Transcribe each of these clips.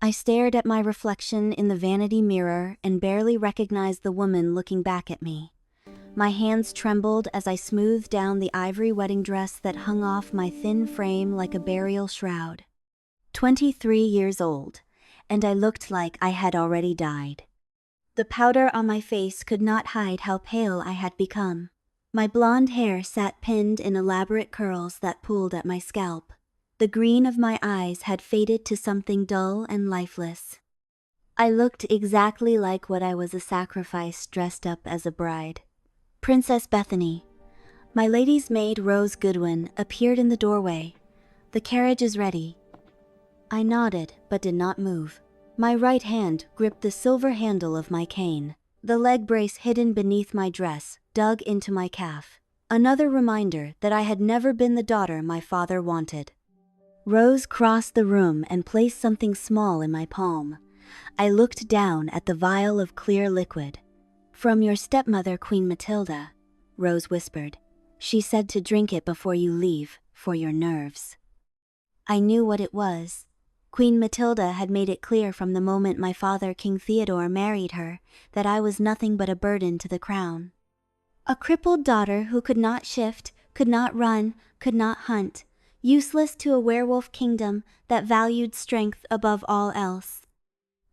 I stared at my reflection in the vanity mirror and barely recognized the woman looking back at me. My hands trembled as I smoothed down the ivory wedding dress that hung off my thin frame like a burial shroud. 23 years old, and I looked like I had already died. The powder on my face could not hide how pale I had become. My blonde hair sat pinned in elaborate curls that pulled at my scalp. The green of my eyes had faded to something dull and lifeless. I looked exactly like what I was, a sacrifice dressed up as a bride. Princess Bethany. My lady's maid Rose Goodwin appeared in the doorway. "The carriage is ready." I nodded, but did not move. My right hand gripped the silver handle of my cane. The leg brace hidden beneath my dress dug into my calf. Another reminder that I had never been the daughter my father wanted. Rose crossed the room and placed something small in my palm. I looked down at the vial of clear liquid. "From your stepmother, Queen Matilda," Rose whispered. "She said to drink it before you leave, for your nerves." I knew what it was. Queen Matilda had made it clear from the moment my father, King Theodore, married her, that I was nothing but a burden to the crown. A crippled daughter who could not shift, could not run, could not hunt, useless to a werewolf kingdom that valued strength above all else.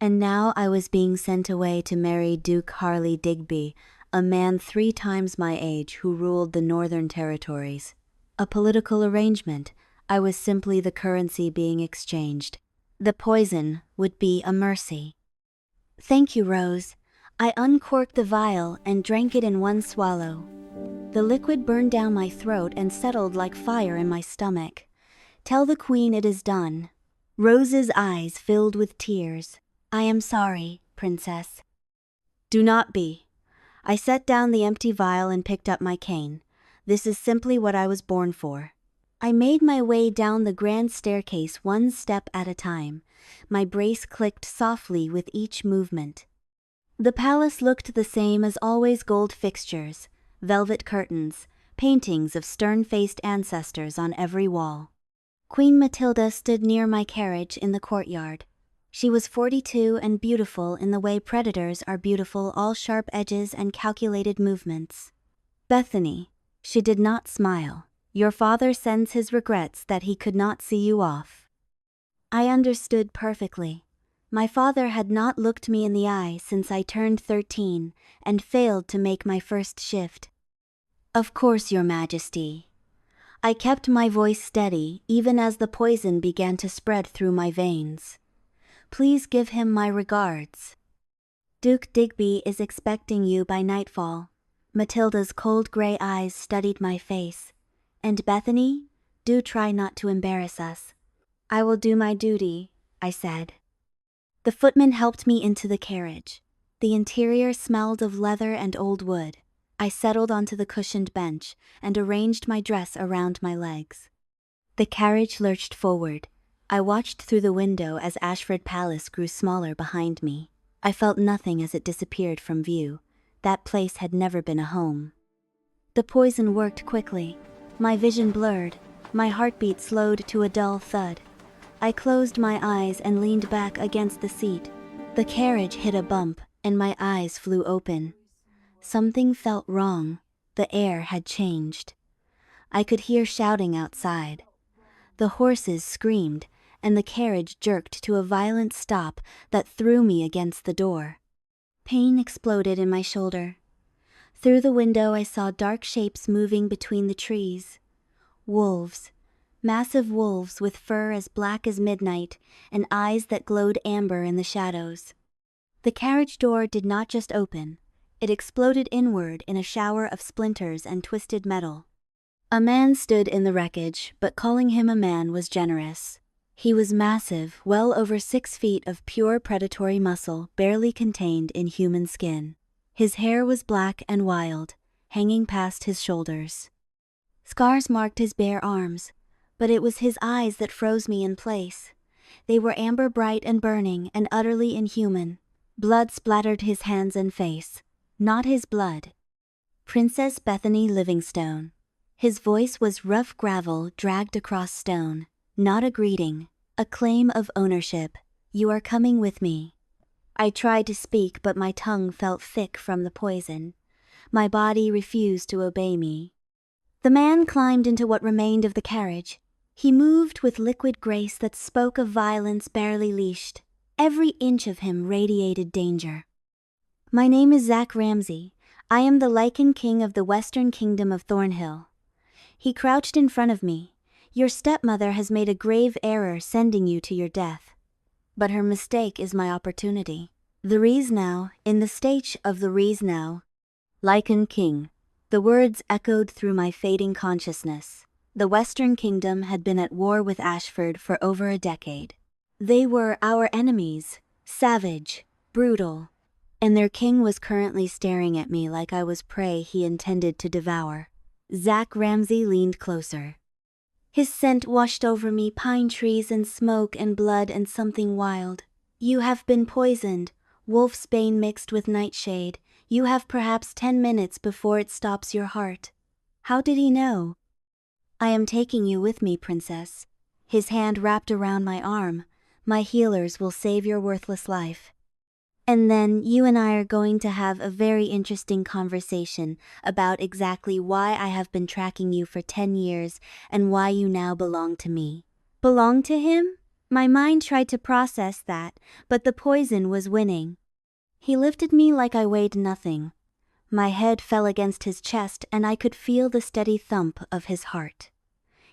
And now I was being sent away to marry Duke Harley Digby, a man 3 times my age who ruled the Northern Territories. A political arrangement. I was simply the currency being exchanged. The poison would be a mercy. "Thank you, Rose." I uncorked the vial and drank it in one swallow. The liquid burned down my throat and settled like fire in my stomach. "Tell the Queen it is done." Rose's eyes filled with tears. "I am sorry, Princess." "Do not be." I set down the empty vial and picked up my cane. "This is simply what I was born for." I made my way down the grand staircase one step at a time. My brace clicked softly with each movement. The palace looked the same as always: gold fixtures, velvet curtains, paintings of stern-faced ancestors on every wall. Queen Matilda stood near my carriage in the courtyard. She was 42 and beautiful in the way predators are beautiful, all sharp edges and calculated movements. "Bethany," she did not smile, "your father sends his regrets that he could not see you off." I understood perfectly. My father had not looked me in the eye since I turned 13 and failed to make my first shift. "Of course, Your Majesty." I kept my voice steady even as the poison began to spread through my veins. "Please give him my regards. Duke Digby is expecting you by nightfall." Matilda's cold gray eyes studied my face. "And Bethany, do try not to embarrass us." "I will do my duty," I said. The footman helped me into the carriage. The interior smelled of leather and old wood. I settled onto the cushioned bench and arranged my dress around my legs. The carriage lurched forward. I watched through the window as Ashford Palace grew smaller behind me. I felt nothing as it disappeared from view. That place had never been a home. The poison worked quickly. My vision blurred. My heartbeat slowed to a dull thud. I closed my eyes and leaned back against the seat. The carriage hit a bump, and my eyes flew open. Something felt wrong. The air had changed. I could hear shouting outside. The horses screamed, and the carriage jerked to a violent stop that threw me against the door. Pain exploded in my shoulder. Through the window I saw dark shapes moving between the trees. Wolves. Massive wolves with fur as black as midnight and eyes that glowed amber in the shadows. The carriage door did not just open. It exploded inward in a shower of splinters and twisted metal. A man stood in the wreckage, but calling him a man was generous. He was massive, well over 6 feet of pure predatory muscle barely contained in human skin. His hair was black and wild, hanging past his shoulders. Scars marked his bare arms, but it was his eyes that froze me in place. They were amber bright and burning and utterly inhuman. Blood splattered his hands and face. Not his blood. Princess Bethany Livingstone. His voice was rough gravel dragged across stone. Not a greeting, a claim of ownership. You are coming with me. I tried to speak, but my tongue felt thick from the poison. My body refused to obey me. The man climbed into what remained of the carriage. He moved with liquid grace that spoke of violence barely leashed. Every inch of him radiated danger. My name is Zach Ramsey. I am the Lycan king of the Western Kingdom of Thornhill. He crouched in front of me. Your stepmother has made a grave error sending you to your death. But her mistake is my opportunity. The Rees now, in the stage of the Rees now. Lycan king. The words echoed through my fading consciousness. The Western Kingdom had been at war with Ashford for over a decade. They were our enemies, savage, brutal, and their king was currently staring at me like I was prey he intended to devour. Zach Ramsey leaned closer. His scent washed over me, pine trees and smoke and blood and something wild. You have been poisoned, wolf's bane mixed with nightshade. You have perhaps 10 minutes before it stops your heart. How did he know? I am taking you with me, princess. His hand wrapped around my arm. My healers will save your worthless life. And then you and I are going to have a very interesting conversation about exactly why I have been tracking you for 10 years and why you now belong to me. Belong to him? My mind tried to process that, but the poison was winning. He lifted me like I weighed nothing. My head fell against his chest and I could feel the steady thump of his heart.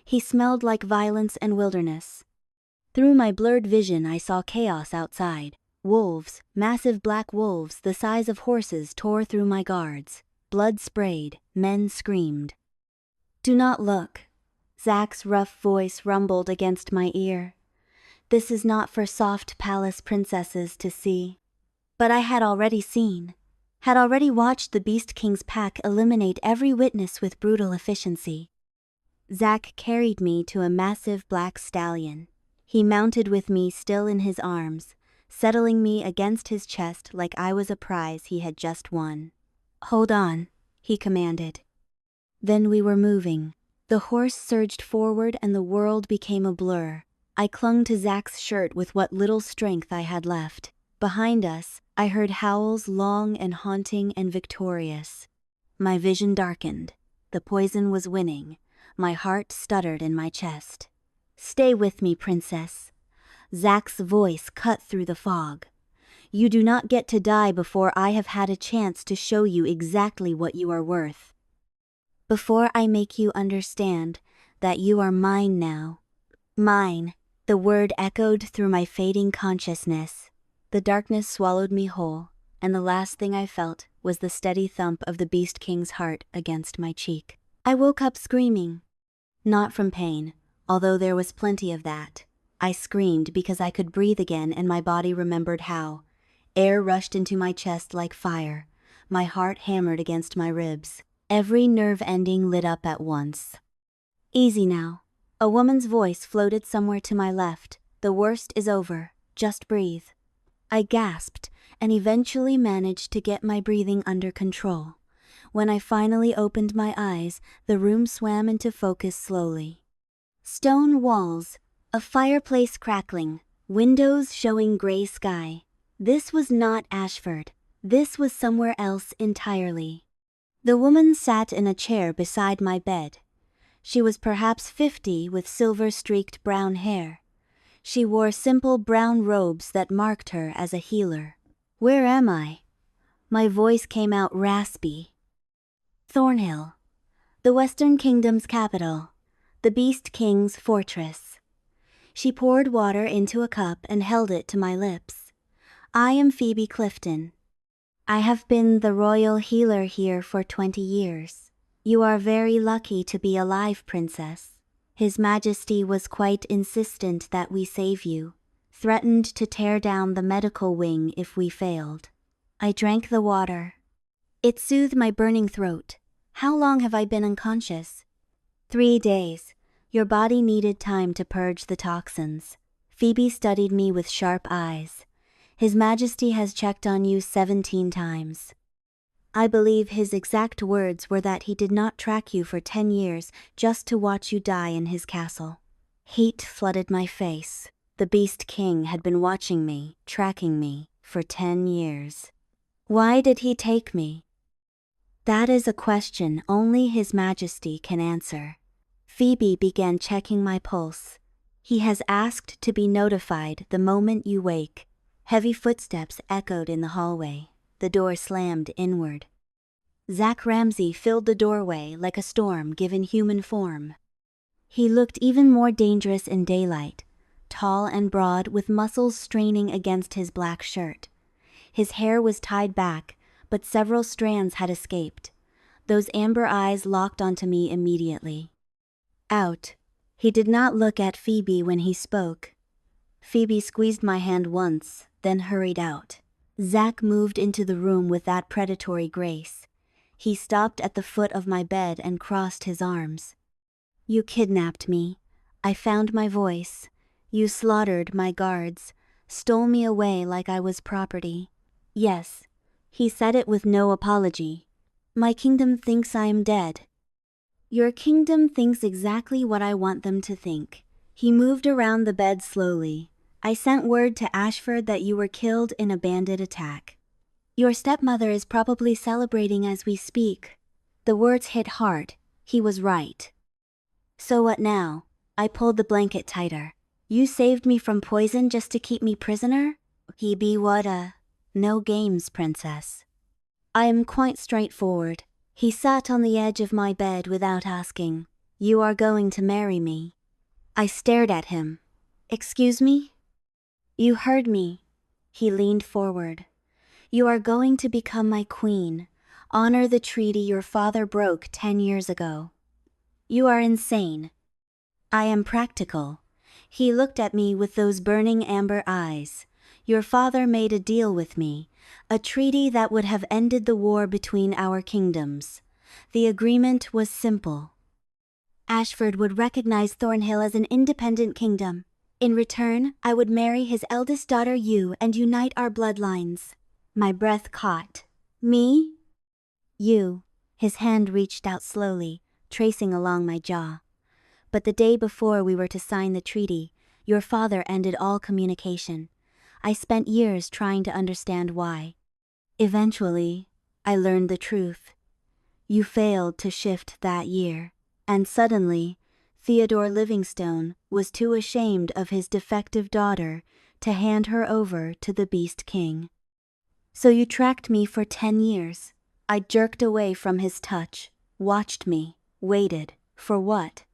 He smelled like violence and wilderness. Through my blurred vision I saw chaos outside. Wolves, massive black wolves the size of horses, tore through my guards. Blood sprayed, men screamed. Do not look. Zach's rough voice rumbled against my ear. This is not for soft palace princesses to see. But I had already seen. Had already watched the Beast King's pack eliminate every witness with brutal efficiency. Zach carried me to a massive black stallion. He mounted with me still in his arms, settling me against his chest like I was a prize he had just won. Hold on, he commanded. Then we were moving. The horse surged forward and the world became a blur. I clung to Zach's shirt with what little strength I had left. Behind us, I heard howls long and haunting and victorious. My vision darkened. The poison was winning. My heart stuttered in my chest. Stay with me, princess. Zach's voice cut through the fog. You do not get to die before I have had a chance to show you exactly what you are worth. Before I make you understand that you are mine now. Mine, the word echoed through my fading consciousness. The darkness swallowed me whole, and the last thing I felt was the steady thump of the Beast King's heart against my cheek. I woke up screaming. Not from pain, although there was plenty of that. I screamed because I could breathe again and my body remembered how. Air rushed into my chest like fire. My heart hammered against my ribs. Every nerve ending lit up at once. Easy now. A woman's voice floated somewhere to my left. The worst is over. Just breathe. I gasped and eventually managed to get my breathing under control. When I finally opened my eyes, the room swam into focus slowly. Stone walls, a fireplace crackling, windows showing gray sky. This was not Ashford. This was somewhere else entirely. The woman sat in a chair beside my bed. She was perhaps 50 with silver-streaked brown hair. She wore simple brown robes that marked her as a healer. Where am I? My voice came out raspy. Thornhill, the Western Kingdom's capital, the Beast King's fortress. She poured water into a cup and held it to my lips. I am Phoebe Clifton. I have been the royal healer here for 20 years. You are very lucky to be alive, princess. His Majesty was quite insistent that we save you, threatened to tear down the medical wing if we failed. I drank the water. It soothed my burning throat. How long have I been unconscious? 3 days. Your body needed time to purge the toxins. Phoebe studied me with sharp eyes. His Majesty has checked on you 17 times. I believe his exact words were that he did not track you for 10 years just to watch you die in his castle. Heat flooded my face. The Beast King had been watching me, tracking me, for 10 years. Why did he take me? That is a question only His Majesty can answer. Phoebe began checking my pulse. He has asked to be notified the moment you wake. Heavy footsteps echoed in the hallway. The door slammed inward. Zach Ramsey filled the doorway like a storm given human form. He looked even more dangerous in daylight, tall and broad with muscles straining against his black shirt. His hair was tied back, but several strands had escaped. Those amber eyes locked onto me immediately. Out. He did not look at Phoebe when he spoke. Phoebe squeezed my hand once, then hurried out. Zach moved into the room with that predatory grace. He stopped at the foot of my bed and crossed his arms. You kidnapped me. I found my voice. You slaughtered my guards, stole me away like I was property. Yes, he said it with no apology. My kingdom thinks I am dead. Your kingdom thinks exactly what I want them to think. He moved around the bed slowly. I sent word to Ashford that you were killed in a bandit attack. Your stepmother is probably celebrating as we speak. The words hit hard. He was right. So what now? I pulled the blanket tighter. You saved me from poison just to keep me prisoner? He be what no games, princess. I am quite straightforward. He sat on the edge of my bed without asking. You are going to marry me. I stared at him. Excuse me? You heard me. He leaned forward. You are going to become my queen. Honor the treaty your father broke 10 years ago. You are insane. I am practical. He looked at me with those burning amber eyes. Your father made a deal with me, a treaty that would have ended the war between our kingdoms. The agreement was simple. Ashford would recognize Thornhill as an independent kingdom. In return, I would marry his eldest daughter you and unite our bloodlines. My breath caught. Me? You. His hand reached out slowly, tracing along my jaw. But the day before we were to sign the treaty, your father ended all communication. I spent years trying to understand why. Eventually, I learned the truth. You failed to shift that year, and suddenly, Theodore Livingstone was too ashamed of his defective daughter to hand her over to the Beast King. So you tracked me for 10 years. I jerked away from his touch, watched me, waited. For what?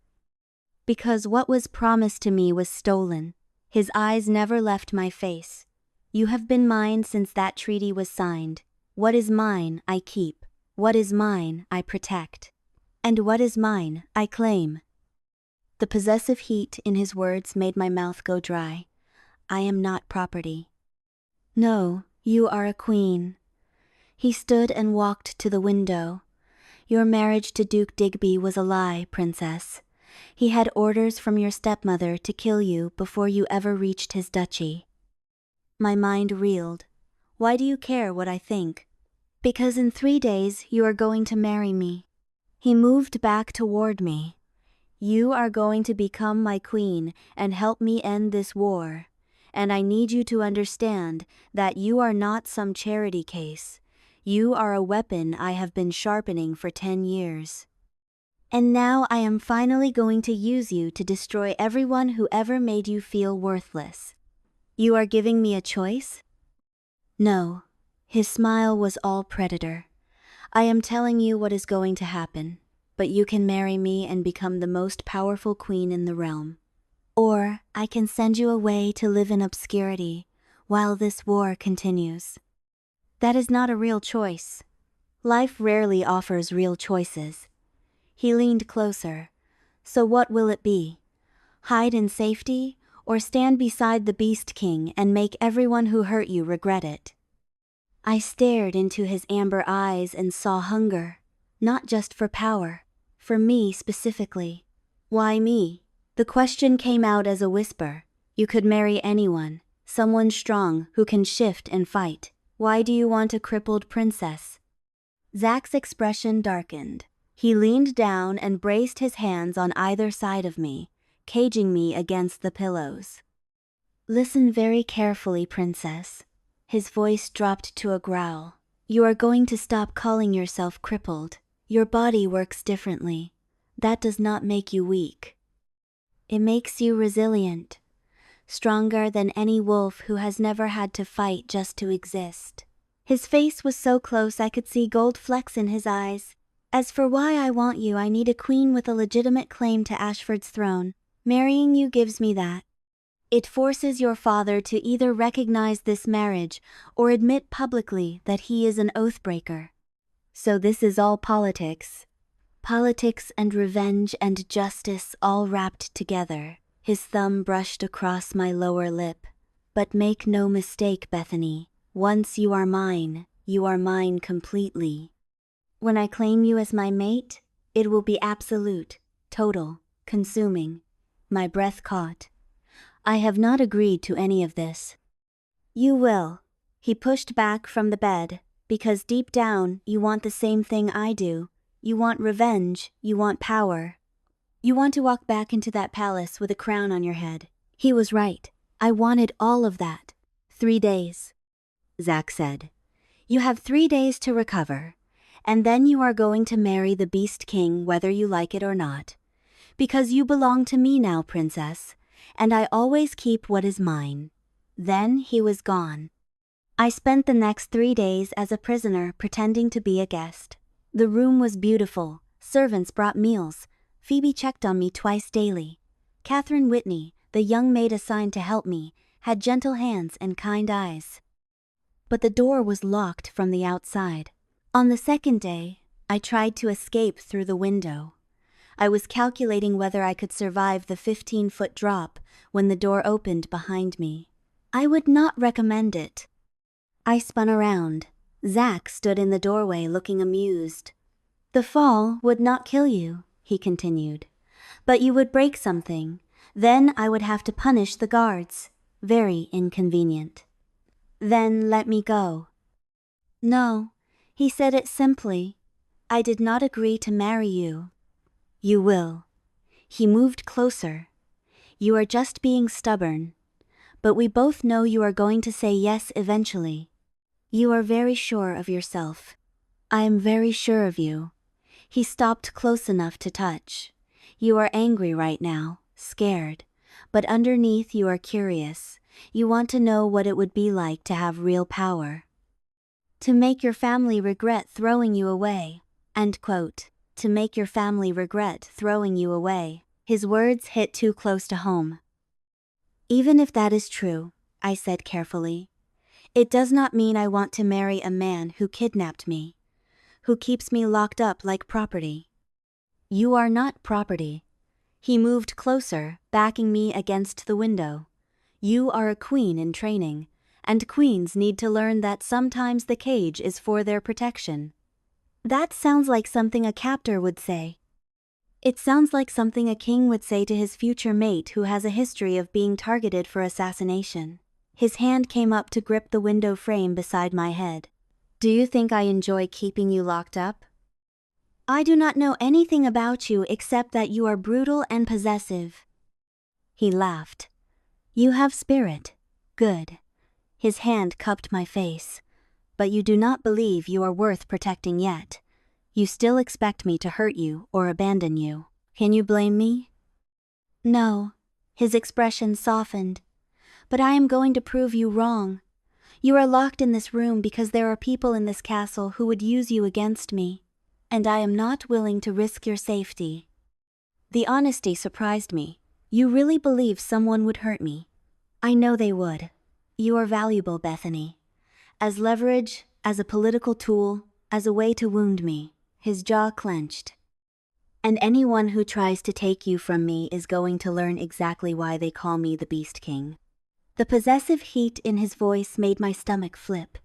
Because what was promised to me was stolen. His eyes never left my face. You have been mine since that treaty was signed. What is mine, I keep. What is mine, I protect. And what is mine, I claim. The possessive heat in his words made my mouth go dry. I am not property. No, you are a queen. He stood and walked to the window. Your marriage to Duke Digby was a lie, princess. He had orders from your stepmother to kill you before you ever reached his duchy. My mind reeled. Why do you care what I think? Because in 3 days you are going to marry me. He moved back toward me. You are going to become my queen and help me end this war. And I need you to understand that you are not some charity case. You are a weapon I have been sharpening for 10 years. And now I am finally going to use you to destroy everyone who ever made you feel worthless. You are giving me a choice? No. His smile was all predator. I am telling you what is going to happen, but you can marry me and become the most powerful queen in the realm. Or I can send you away to live in obscurity while this war continues. That is not a real choice. Life rarely offers real choices. He leaned closer. So what will it be? Hide in safety, or stand beside the Beast King and make everyone who hurt you regret it? I stared into his amber eyes and saw hunger, not just for power, for me specifically. Why me? The question came out as a whisper. You could marry anyone, someone strong who can shift and fight. Why do you want a crippled princess? Zach's expression darkened. He leaned down and braced his hands on either side of me, caging me against the pillows. Listen very carefully, princess. His voice dropped to a growl. You are going to stop calling yourself crippled. Your body works differently. That does not make you weak. It makes you resilient. Stronger than any wolf who has never had to fight just to exist. His face was so close I could see gold flecks in his eyes. As for why I want you, I need a queen with a legitimate claim to Ashford's throne. Marrying you gives me that. It forces your father to either recognize this marriage or admit publicly that he is an oathbreaker. So this is all politics. Politics and revenge and justice all wrapped together. His thumb brushed across my lower lip. But make no mistake, Bethany. Once you are mine completely. When I claim you as my mate, it will be absolute, total, consuming. My breath caught. I have not agreed to any of this. You will. He pushed back from the bed, because deep down you want the same thing I do. You want revenge, you want power. You want to walk back into that palace with a crown on your head. He was right. I wanted all of that. 3 days. Zack said. You have 3 days to recover, and then you are going to marry the Beast King whether you like it or not. Because you belong to me now, princess, and I always keep what is mine. Then he was gone. I spent the next 3 days as a prisoner pretending to be a guest. The room was beautiful, servants brought meals, Phoebe checked on me twice daily. Catherine Whitney, the young maid assigned to help me, had gentle hands and kind eyes. But the door was locked from the outside. On the second day, I tried to escape through the window. I was calculating whether I could survive the 15-foot drop when the door opened behind me. I would not recommend it. I spun around. Zack stood in the doorway looking amused. The fall would not kill you, he continued. But you would break something. Then I would have to punish the guards. Very inconvenient. Then let me go. No, he said it simply. I did not agree to marry you. You will. He moved closer. You are just being stubborn. But we both know you are going to say yes eventually. You are very sure of yourself. I am very sure of you. He stopped close enough to touch. You are angry right now, scared. But underneath you are curious. You want to know what it would be like to have real power. To make your family regret throwing you away. End quote. To make your family regret throwing you away. His words hit too close to home. Even if that is true, I said carefully, it does not mean I want to marry a man who kidnapped me, who keeps me locked up like property. You are not property. He moved closer, backing me against the window. You are a queen in training, and queens need to learn that sometimes the cage is for their protection. That sounds like something a captor would say. It sounds like something a king would say to his future mate who has a history of being targeted for assassination. His hand came up to grip the window frame beside my head. Do you think I enjoy keeping you locked up? I do not know anything about you except that you are brutal and possessive. He laughed. You have spirit. Good. His hand cupped my face. But you do not believe you are worth protecting yet. You still expect me to hurt you or abandon you. Can you blame me? No. His expression softened. But I am going to prove you wrong. You are locked in this room because there are people in this castle who would use you against me. And I am not willing to risk your safety. The honesty surprised me. You really believe someone would hurt me? I know they would. You are valuable, Bethany. As leverage, as a political tool, as a way to wound me. His jaw clenched. And anyone who tries to take you from me is going to learn exactly why they call me the Beast King. The possessive heat in his voice made my stomach flip.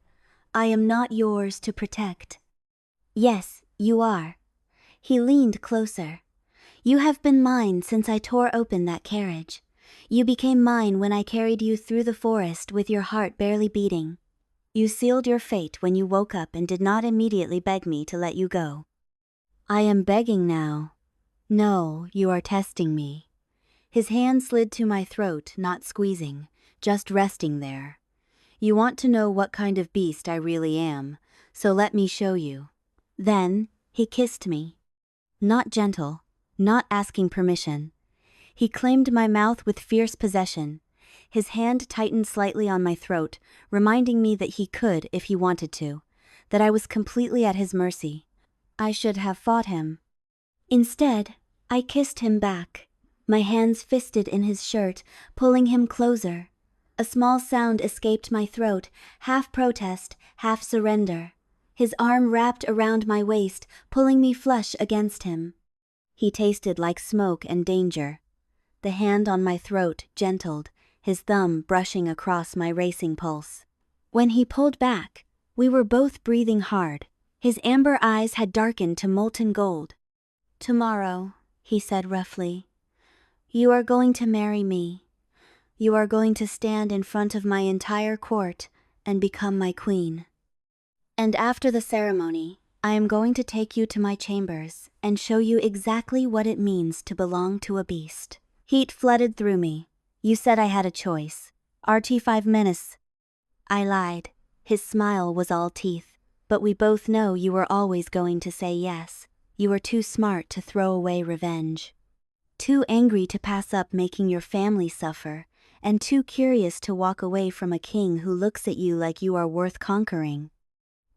I am not yours to protect. Yes, you are. He leaned closer. You have been mine since I tore open that carriage. You became mine when I carried you through the forest with your heart barely beating. You sealed your fate when you woke up and did not immediately beg me to let you go. I am begging now. No, you are testing me. His hand slid to my throat, not squeezing, just resting there. You want to know what kind of beast I really am, so let me show you. Then, he kissed me. Not gentle, not asking permission. He claimed my mouth with fierce possession. His hand tightened slightly on my throat, reminding me that he could if he wanted to, that I was completely at his mercy. I should have fought him. Instead, I kissed him back, my hands fisted in his shirt, pulling him closer. A small sound escaped my throat, half protest, half surrender. His arm wrapped around my waist, pulling me flush against him. He tasted like smoke and danger. The hand on my throat gentled, his thumb brushing across my racing pulse. When he pulled back, we were both breathing hard. His amber eyes had darkened to molten gold. "Tomorrow," he said roughly, "you are going to marry me. You are going to stand in front of my entire court and become my queen. And after the ceremony, I am going to take you to my chambers and show you exactly what it means to belong to a beast." Heat flooded through me. "You said I had a choice. RT 5 minutes." I lied. His smile was all teeth. "But we both know you were always going to say yes. You are too smart to throw away revenge. Too angry to pass up making your family suffer, and too curious to walk away from a king who looks at you like you are worth conquering."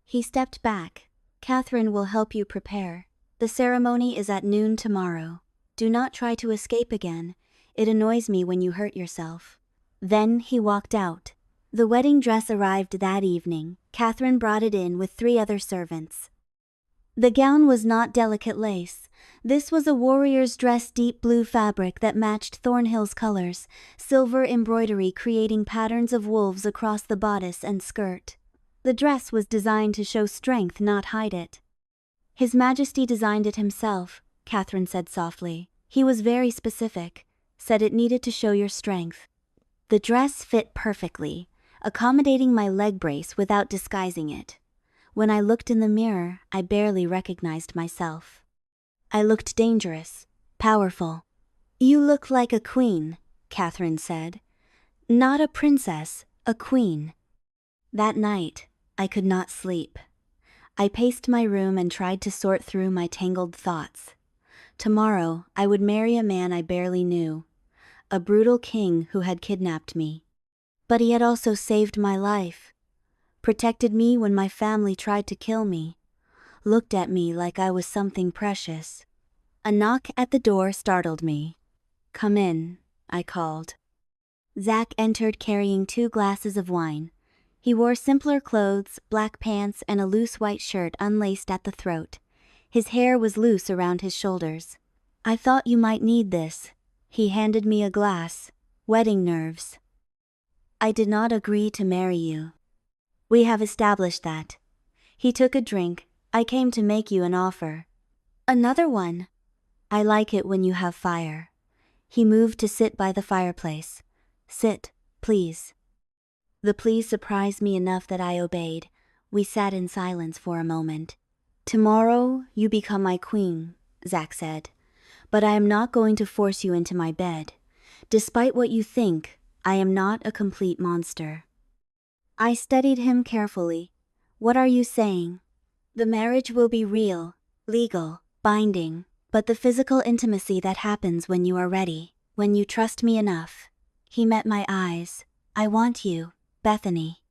He stepped back. "Catherine will help you prepare. The ceremony is at noon tomorrow. Do not try to escape again. It annoys me when you hurt yourself." Then he walked out. The wedding dress arrived that evening. Catherine brought it in with 3 other servants. The gown was not delicate lace. This was a warrior's dress, deep blue fabric that matched Thornhill's colors, silver embroidery creating patterns of wolves across the bodice and skirt. The dress was designed to show strength, not hide it. "His Majesty designed it himself," Catherine said softly. "He was very specific, said it needed to show your strength." The dress fit perfectly, accommodating my leg brace without disguising it. When I looked in the mirror, I barely recognized myself. I looked dangerous, powerful. "You look like a queen," Catherine said. "Not a princess, a queen." That night, I could not sleep. I paced my room and tried to sort through my tangled thoughts. Tomorrow, I would marry a man I barely knew, a brutal king who had kidnapped me. But he had also saved my life, protected me when my family tried to kill me, looked at me like I was something precious. A knock at the door startled me. "Come in," I called. Zach entered carrying 2 glasses of wine. He wore simpler clothes, black pants, and a loose white shirt unlaced at the throat. His hair was loose around his shoulders. "I thought you might need this." He handed me a glass. "Wedding nerves." "I did not agree to marry you." "We have established that." He took a drink. "I came to make you an offer." "Another one." "I like it when you have fire." He moved to sit by the fireplace. "Sit, please." The please surprised me enough that I obeyed. We sat in silence for a moment. "Tomorrow, you become my queen," Zach said. "But I am not going to force you into my bed. Despite what you think, I am not a complete monster." I studied him carefully. "What are you saying?" "The marriage will be real, legal, binding, but the physical intimacy that happens when you are ready, when you trust me enough." He met my eyes. "I want you, Bethany.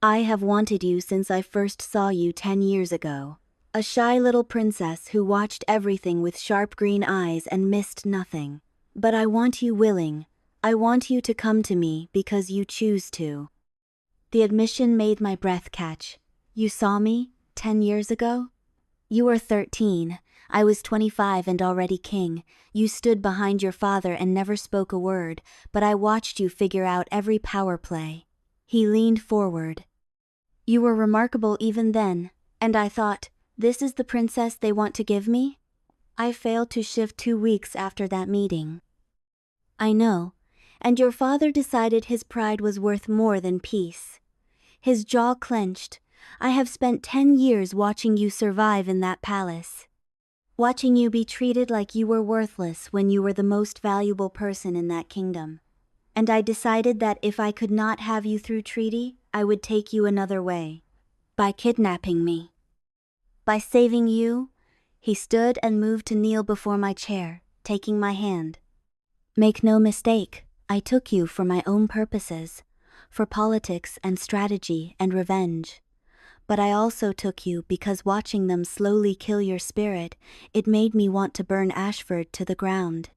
I have wanted you since I first saw you 10 years ago. A shy little princess who watched everything with sharp green eyes and missed nothing. But I want you willing. I want you to come to me because you choose to." The admission made my breath catch. "You saw me 10 years ago? You were 13. I was 25 and already king. You stood behind your father and never spoke a word, but I watched you figure out every power play." He leaned forward. "You were remarkable even then, and I thought, this is the princess they want to give me?" I failed to shift 2 weeks after that meeting. "I know, and your father decided his pride was worth more than peace." His jaw clenched. "I have spent 10 years watching you survive in that palace. Watching you be treated like you were worthless when you were the most valuable person in that kingdom. And I decided that if I could not have you through treaty, I would take you another way. By kidnapping me. By saving you. He stood and moved to kneel before my chair, taking my hand. Make no mistake, I took you for my own purposes, for politics and strategy and revenge. But I also took you because watching them slowly kill your spirit, it made me want to burn Ashford to the ground.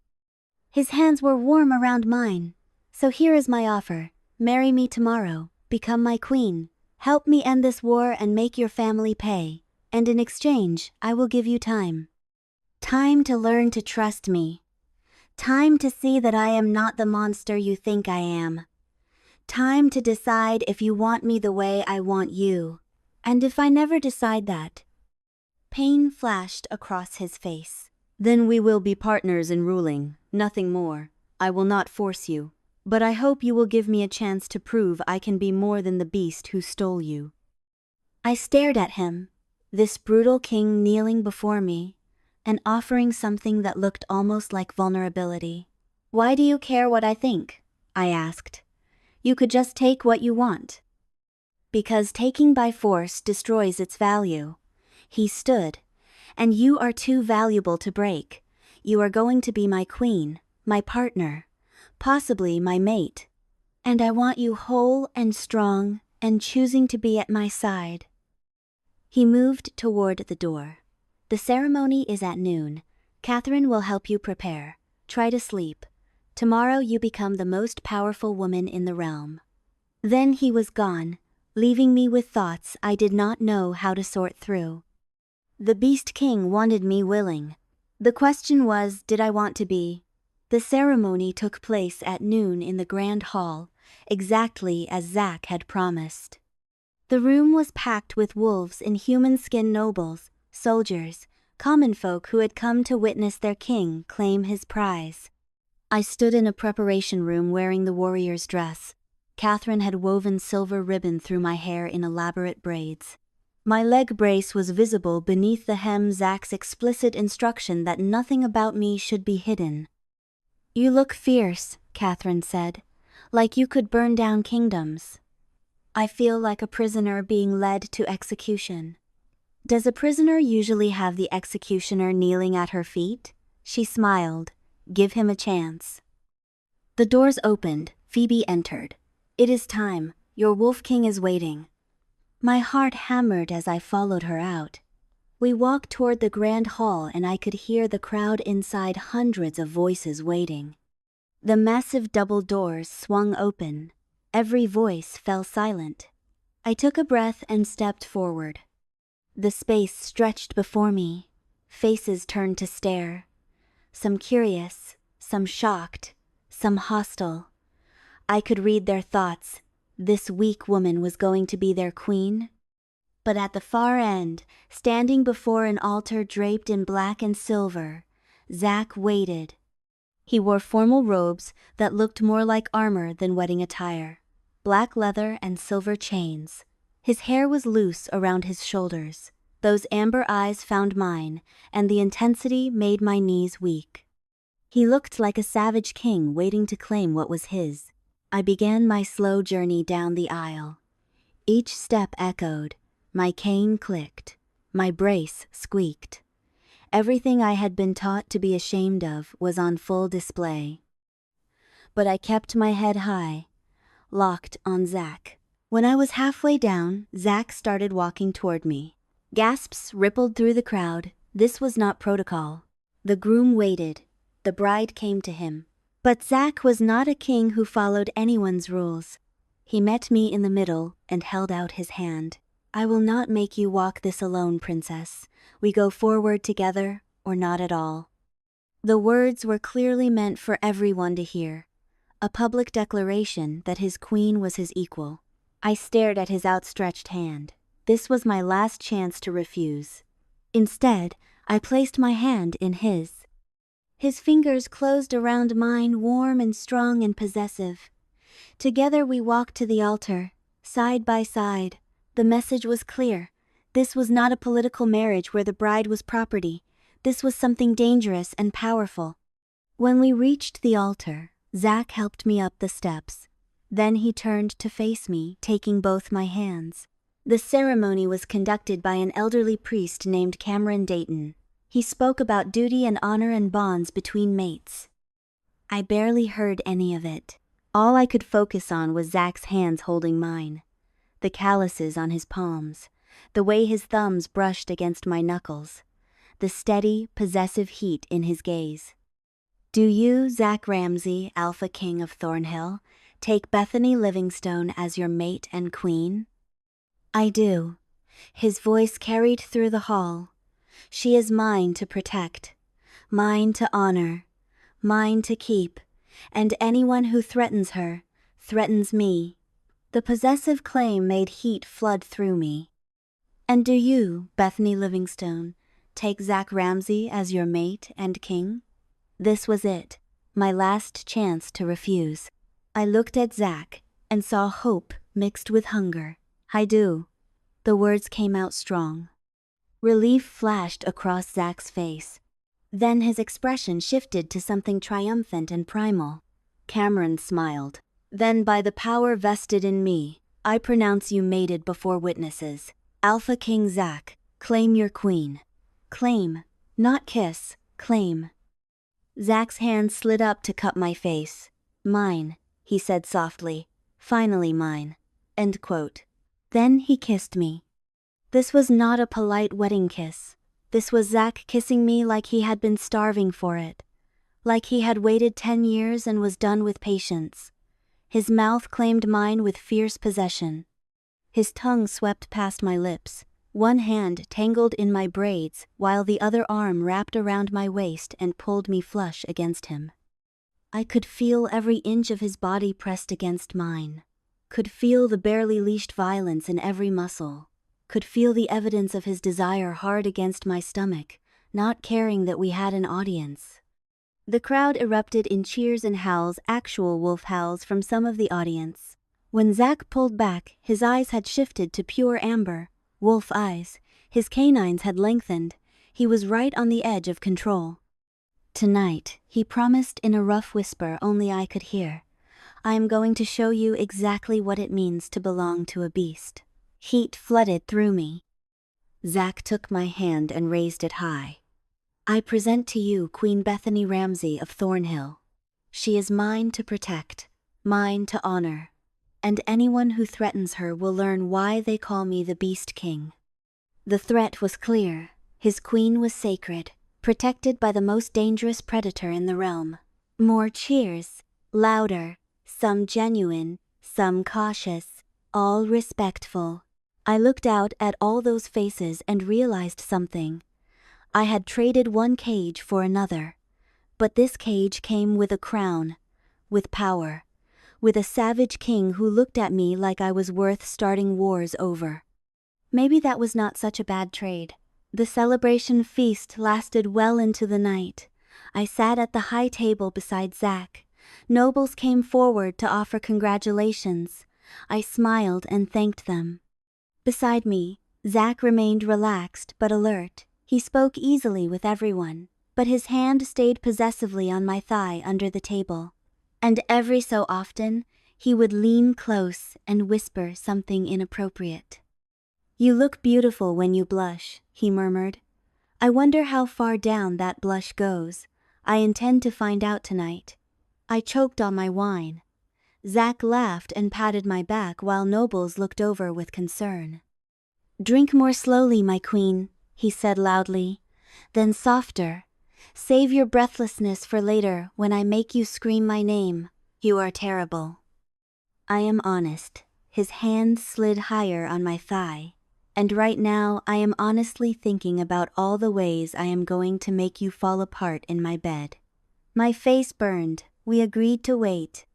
His hands were warm around mine. So here is my offer. Marry me tomorrow, become my queen, help me end this war and make your family pay, and in exchange, I will give you time. Time to learn to trust me. Time to see that I am not the monster you think I am. Time to decide if you want me the way I want you. And if I never decide that. Pain flashed across his face. Then we will be partners in ruling, nothing more. I will not force you. But I hope you will give me a chance to prove I can be more than the beast who stole you. I stared at him, this brutal king kneeling before me, and offering something that looked almost like vulnerability. Why do you care what I think? I asked. You could just take what you want. Because taking by force destroys its value. He stood. And you are too valuable to break. You are going to be my queen, my partner. Possibly my mate. And I want you whole and strong and choosing to be at my side. He moved toward the door. The ceremony is at noon. Catherine will help you prepare. Try to sleep. Tomorrow you become the most powerful woman in the realm. Then he was gone, leaving me with thoughts I did not know how to sort through. The Beast King wanted me willing. The question was, did I want to be? The ceremony took place at noon in the Grand Hall, exactly as Zack had promised. The room was packed with wolves in human skin nobles, soldiers, common folk who had come to witness their king claim his prize. I stood in a preparation room wearing the warrior's dress. Catherine had woven silver ribbon through my hair in elaborate braids. My leg brace was visible beneath the hem. Zack's explicit instruction that nothing about me should be hidden. You look fierce, Catherine said, like you could burn down kingdoms. I feel like a prisoner being led to execution. Does a prisoner usually have the executioner kneeling at her feet? She smiled. Give him a chance. The doors opened. Phoebe entered. It is time. Your Wolf King is waiting. My heart hammered as I followed her out. We walked toward the grand hall and I could hear the crowd inside, hundreds of voices waiting. The massive double doors swung open. Every voice fell silent. I took a breath and stepped forward. The space stretched before me. Faces turned to stare. Some curious, some shocked, some hostile. I could read their thoughts. This weak woman was going to be their queen? But at the far end, standing before an altar draped in black and silver, Zack waited. He wore formal robes that looked more like armor than wedding attire, black leather and silver chains. His hair was loose around his shoulders. Those amber eyes found mine, and the intensity made my knees weak. He looked like a savage king waiting to claim what was his. I began my slow journey down the aisle. Each step echoed. My cane clicked. My brace squeaked. Everything I had been taught to be ashamed of was on full display. But I kept my head high, locked on Zack. When I was halfway down, Zack started walking toward me. Gasps rippled through the crowd. This was not protocol. The groom waited. The bride came to him. But Zack was not a king who followed anyone's rules. He met me in the middle and held out his hand. I will not make you walk this alone, princess. We go forward together, or not at all. The words were clearly meant for everyone to hear. A public declaration that his queen was his equal. I stared at his outstretched hand. This was my last chance to refuse. Instead, I placed my hand in his. His fingers closed around mine, warm and strong and possessive. Together we walked to the altar, side by side. The message was clear. This was not a political marriage where the bride was property. This was something dangerous and powerful. When we reached the altar, Zach helped me up the steps. Then he turned to face me, taking both my hands. The ceremony was conducted by an elderly priest named Cameron Dayton. He spoke about duty and honor and bonds between mates. I barely heard any of it. All I could focus on was Zach's hands holding mine. The calluses on his palms, the way his thumbs brushed against my knuckles, the steady, possessive heat in his gaze. Do you, Zach Ramsey, Alpha King of Thornhill, take Bethany Livingstone as your mate and queen? I do. His voice carried through the hall. She is mine to protect, mine to honor, mine to keep, and anyone who threatens her, threatens me. The possessive claim made heat flood through me. And do you, Bethany Livingstone, take Zach Ramsey as your mate and king? This was it, my last chance to refuse. I looked at Zach and saw hope mixed with hunger. I do. The words came out strong. Relief flashed across Zach's face. Then his expression shifted to something triumphant and primal. Cameron smiled. Then by the power vested in me, I pronounce you mated before witnesses. Alpha King Zach, claim your queen. Claim, not kiss, claim. Zach's hand slid up to cup my face. Mine, he said softly. Finally mine. End quote. Then he kissed me. This was not a polite wedding kiss. This was Zach kissing me like he had been starving for it. Like he had waited 10 years and was done with patience. His mouth claimed mine with fierce possession. His tongue swept past my lips, one hand tangled in my braids while the other arm wrapped around my waist and pulled me flush against him. I could feel every inch of his body pressed against mine. Could feel the barely leashed violence in every muscle. Could feel the evidence of his desire hard against my stomach, not caring that we had an audience. The crowd erupted in cheers and howls, actual wolf howls from some of the audience. When Zach pulled back, his eyes had shifted to pure amber, wolf eyes. His canines had lengthened. He was right on the edge of control. Tonight, he promised in a rough whisper only I could hear, I am going to show you exactly what it means to belong to a beast. Heat flooded through me. Zach took my hand and raised it high. I present to you Queen Bethany Ramsey of Thornhill. She is mine to protect, mine to honor, and anyone who threatens her will learn why they call me the Beast King. The threat was clear. His queen was sacred, protected by the most dangerous predator in the realm. More cheers, louder, some genuine, some cautious, all respectful. I looked out at all those faces and realized something. I had traded one cage for another, but this cage came with a crown, with power, with a savage king who looked at me like I was worth starting wars over. Maybe that was not such a bad trade. The celebration feast lasted well into the night. I sat at the high table beside Zach. Nobles came forward to offer congratulations. I smiled and thanked them. Beside me, Zach remained relaxed but alert. He spoke easily with everyone, but his hand stayed possessively on my thigh under the table. And every so often, he would lean close and whisper something inappropriate. You look beautiful when you blush, he murmured. I wonder how far down that blush goes. I intend to find out tonight. I choked on my wine. Zach laughed and patted my back while nobles looked over with concern. Drink more slowly, my queen, he said loudly. Then softer. Save your breathlessness for later when I make you scream my name. You are terrible. I am honest. His hand slid higher on my thigh. And right now I am honestly thinking about all the ways I am going to make you fall apart in my bed. My face burned. We agreed to wait.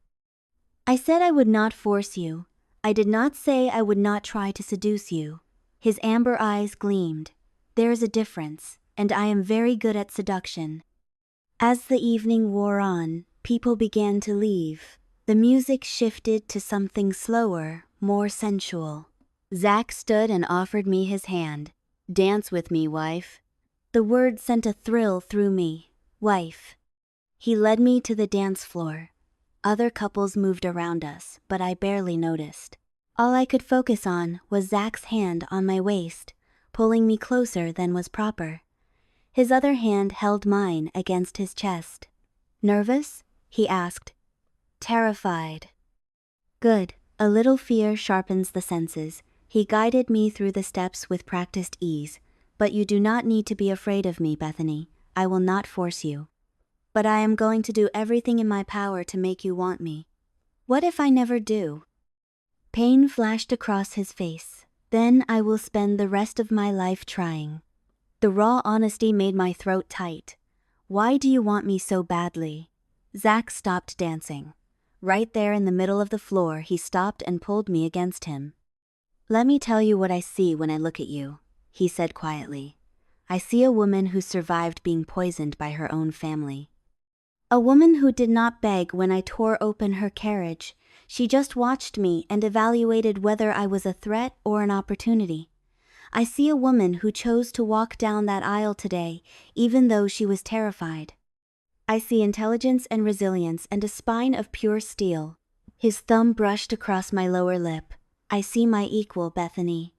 I said I would not force you. I did not say I would not try to seduce you. His amber eyes gleamed. There is a difference, and I am very good at seduction. As the evening wore on, people began to leave. The music shifted to something slower, more sensual. Zach stood and offered me his hand. Dance with me, wife. The word sent a thrill through me. Wife. He led me to the dance floor. Other couples moved around us, but I barely noticed. All I could focus on was Zach's hand on my waist, pulling me closer than was proper. His other hand held mine against his chest. "Nervous?" he asked. "Terrified." "Good. A little fear sharpens the senses." He guided me through the steps with practiced ease. "But you do not need to be afraid of me, Bethany. I will not force you. But I am going to do everything in my power to make you want me." "What if I never do?" Pain flashed across his face. "Then I will spend the rest of my life trying." The raw honesty made my throat tight. "Why do you want me so badly?" Zach stopped dancing. Right there in the middle of the floor, he stopped and pulled me against him. "Let me tell you what I see when I look at you," he said quietly. "I see a woman who survived being poisoned by her own family. A woman who did not beg when I tore open her carriage. She just watched me and evaluated whether I was a threat or an opportunity. I see a woman who chose to walk down that aisle today, even though she was terrified. I see intelligence and resilience and a spine of pure steel." His thumb brushed across my lower lip. "I see my equal, Bethany.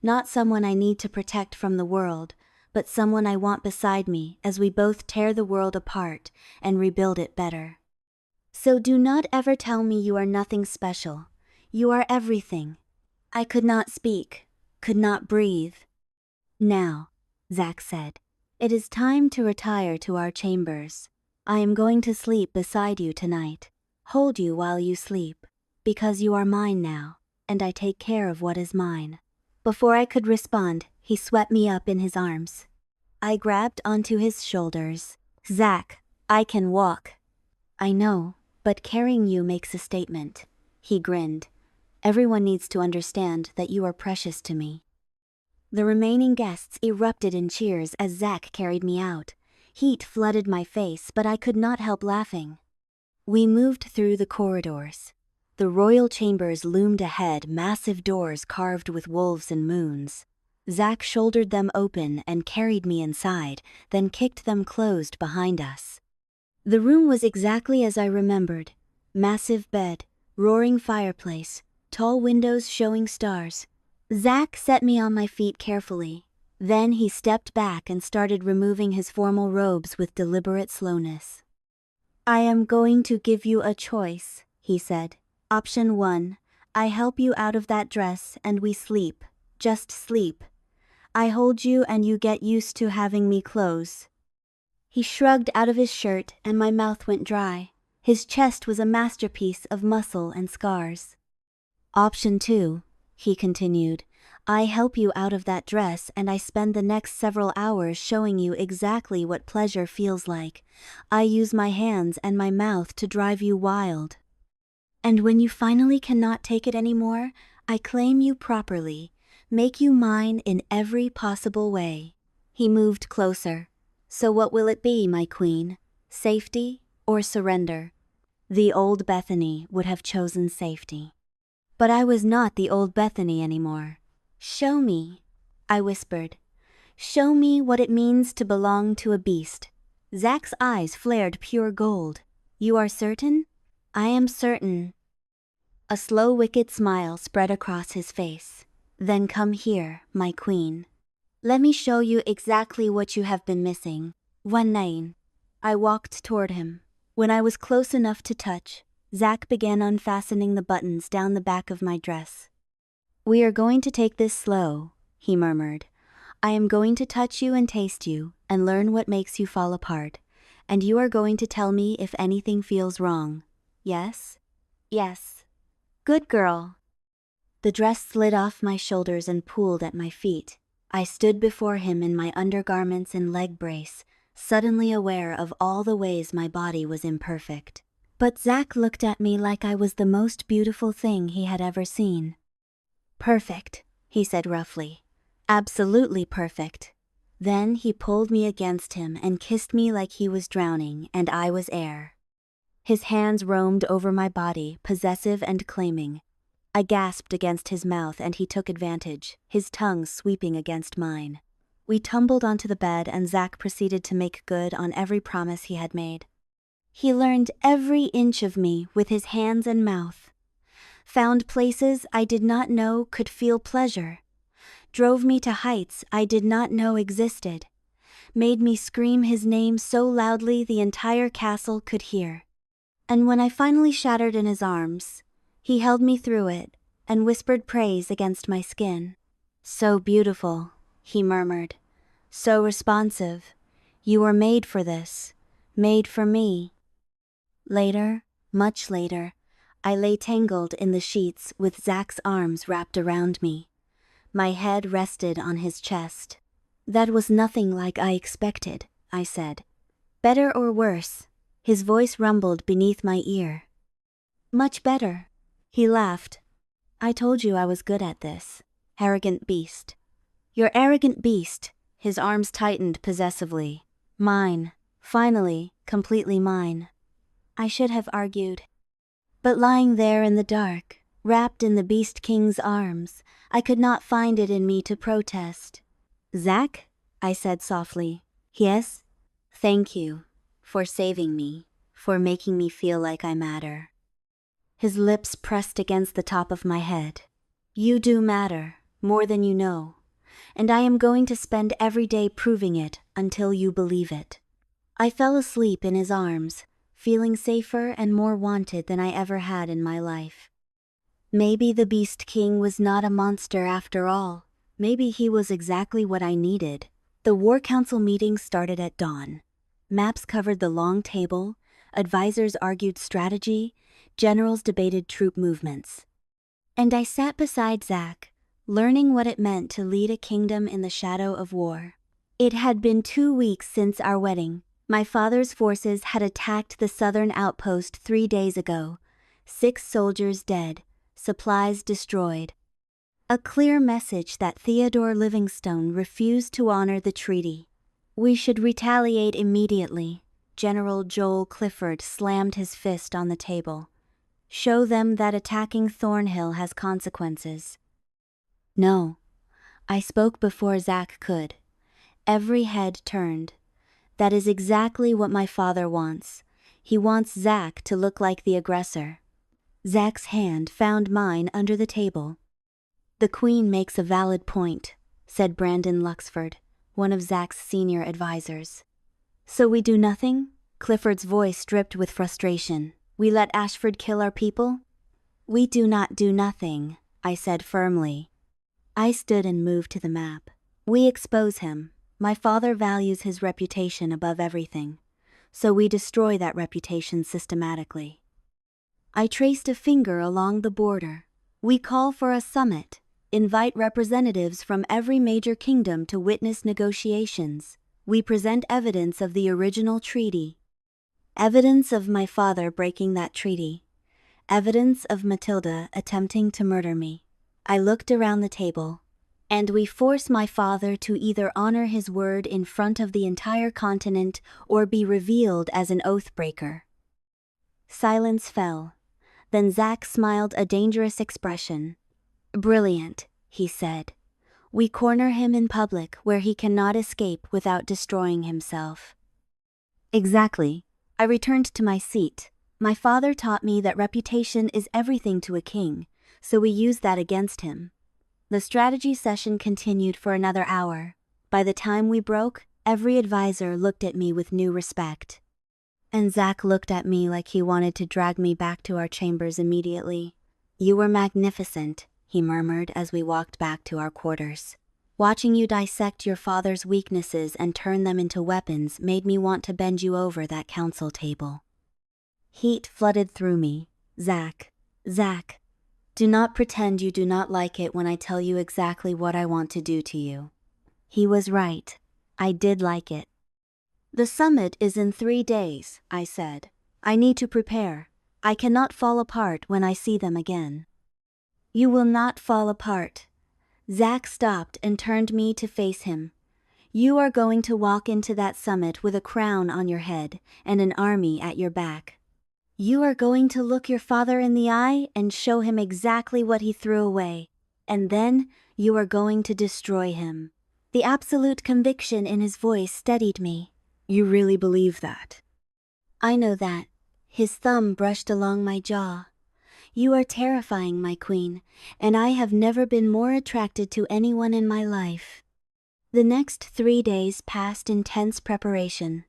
Not someone I need to protect from the world, but someone I want beside me as we both tear the world apart and rebuild it better. So do not ever tell me you are nothing special. You are everything." I could not speak, could not breathe. "Now," Zach said, "it is time to retire to our chambers. I am going to sleep beside you tonight, hold you while you sleep, because you are mine now, and I take care of what is mine." Before I could respond, he swept me up in his arms. I grabbed onto his shoulders. "Zach, I can walk." "I know, but carrying you makes a statement." He grinned. "Everyone needs to understand that you are precious to me." The remaining guests erupted in cheers as Zach carried me out. Heat flooded my face, but I could not help laughing. We moved through the corridors. The royal chambers loomed ahead, massive doors carved with wolves and moons. Zach shouldered them open and carried me inside, then kicked them closed behind us. The room was exactly as I remembered. Massive bed, roaring fireplace, tall windows showing stars. Zach set me on my feet carefully. Then he stepped back and started removing his formal robes with deliberate slowness. "I am going to give you a choice," he said. "Option 1, I help you out of that dress and we sleep, just sleep. I hold you and you get used to having me close." He shrugged out of his shirt and my mouth went dry. His chest was a masterpiece of muscle and scars. "Option 2, he continued, I help you out of that dress and I spend the next several hours showing you exactly what pleasure feels like. I use my hands and my mouth to drive you wild. And when you finally cannot take it anymore, I claim you properly, make you mine in every possible way." He moved closer. "So what will it be, my queen? Safety or surrender?" The old Bethany would have chosen safety. But I was not the old Bethany anymore. "Show me," I whispered. "Show me what it means to belong to a beast." Zach's eyes flared pure gold. "You are certain?" "I am certain." A slow, wicked smile spread across his face. "Then come here, my queen. Let me show you exactly what you have been missing. One night." I walked toward him. When I was close enough to touch, Zach began unfastening the buttons down the back of my dress. "We are going to take this slow," he murmured. "I am going to touch you and taste you and learn what makes you fall apart. And you are going to tell me if anything feels wrong. Yes? Yes. Good girl." The dress slid off my shoulders and pooled at my feet. I stood before him in my undergarments and leg brace, suddenly aware of all the ways my body was imperfect. But Zach looked at me like I was the most beautiful thing he had ever seen. "Perfect," he said roughly. "Absolutely perfect." Then he pulled me against him and kissed me like he was drowning and I was air. His hands roamed over my body, possessive and claiming. I gasped against his mouth and he took advantage, his tongue sweeping against mine. We tumbled onto the bed and Zach proceeded to make good on every promise he had made. He learned every inch of me with his hands and mouth, found places I did not know could feel pleasure, drove me to heights I did not know existed, made me scream his name so loudly the entire castle could hear. And when I finally shattered in his arms, he held me through it and whispered praise against my skin. "So beautiful," he murmured. "So responsive. You were made for this. Made for me." Later, much later, I lay tangled in the sheets with Zach's arms wrapped around me. My head rested on his chest. "That was nothing like I expected," I said. "Better or worse?" His voice rumbled beneath my ear. "Much better." He laughed. "I told you I was good at this. Arrogant beast." "You're arrogant beast." His arms tightened possessively. "Mine. Finally, completely mine." I should have argued. But lying there in the dark, wrapped in the Beast King's arms, I could not find it in me to protest. "Zach?" I said softly. "Yes?" "Thank you. For saving me. For making me feel like I matter." His lips pressed against the top of my head. "You do matter, more than you know. And I am going to spend every day proving it until you believe it." I fell asleep in his arms, feeling safer and more wanted than I ever had in my life. Maybe the Beast King was not a monster after all. Maybe he was exactly what I needed. The War Council meeting started at dawn. Maps covered the long table, advisors argued strategy, generals debated troop movements. And I sat beside Zach, learning what it meant to lead a kingdom in the shadow of war. It had been 2 weeks since our wedding. My father's forces had attacked the southern outpost 3 days ago. 6 soldiers dead, supplies destroyed. A clear message that Theodore Livingstone refused to honor the treaty. "We should retaliate immediately." General Joel Clifford slammed his fist on the table. "Show them that attacking Thornhill has consequences." No. I spoke before Zach could. Every head turned. That is exactly what my father wants. He wants Zach to look like the aggressor. Zach's hand found mine under the table. "The Queen makes a valid point," said Brandon Luxford, one of Zach's senior advisors. "So we do nothing?" Clifford's voice dripped with frustration. "We let Ashford kill our people?" "We do not do nothing," I said firmly. I stood and moved to the map. "We expose him. My father values his reputation above everything. So we destroy that reputation systematically." I traced a finger along the border. "We call for a summit. Invite representatives from every major kingdom to witness negotiations. We present evidence of the original treaty. Evidence of my father breaking that treaty. Evidence of Matilda attempting to murder me." I looked around the table. "And we force my father to either honor his word in front of the entire continent or be revealed as an oath-breaker." Silence fell. Then Zach smiled a dangerous expression. "Brilliant," he said. "We corner him in public where he cannot escape without destroying himself." Exactly. I returned to my seat. My father taught me that reputation is everything to a king, so we used that against him. The strategy session continued for another hour. By the time we broke, every advisor looked at me with new respect. And Zach looked at me like he wanted to drag me back to our chambers immediately. "You were magnificent," he murmured as we walked back to our quarters. "Watching you dissect your father's weaknesses and turn them into weapons made me want to bend you over that council table." Heat flooded through me. Zach. Do not pretend you do not like it when I tell you exactly what I want to do to you." He was right. I did like it. "The summit is in 3 days, I said. "I need to prepare. I cannot fall apart when I see them again." "You will not fall apart." Zach stopped and turned me to face him. "You are going to walk into that summit with a crown on your head and an army at your back. You are going to look your father in the eye and show him exactly what he threw away. And then you are going to destroy him." The absolute conviction in his voice steadied me. "You really believe that?" I know that. His thumb brushed along my jaw. You are terrifying, my queen, and I have never been more attracted to anyone in my life. The next 3 days passed in tense preparation.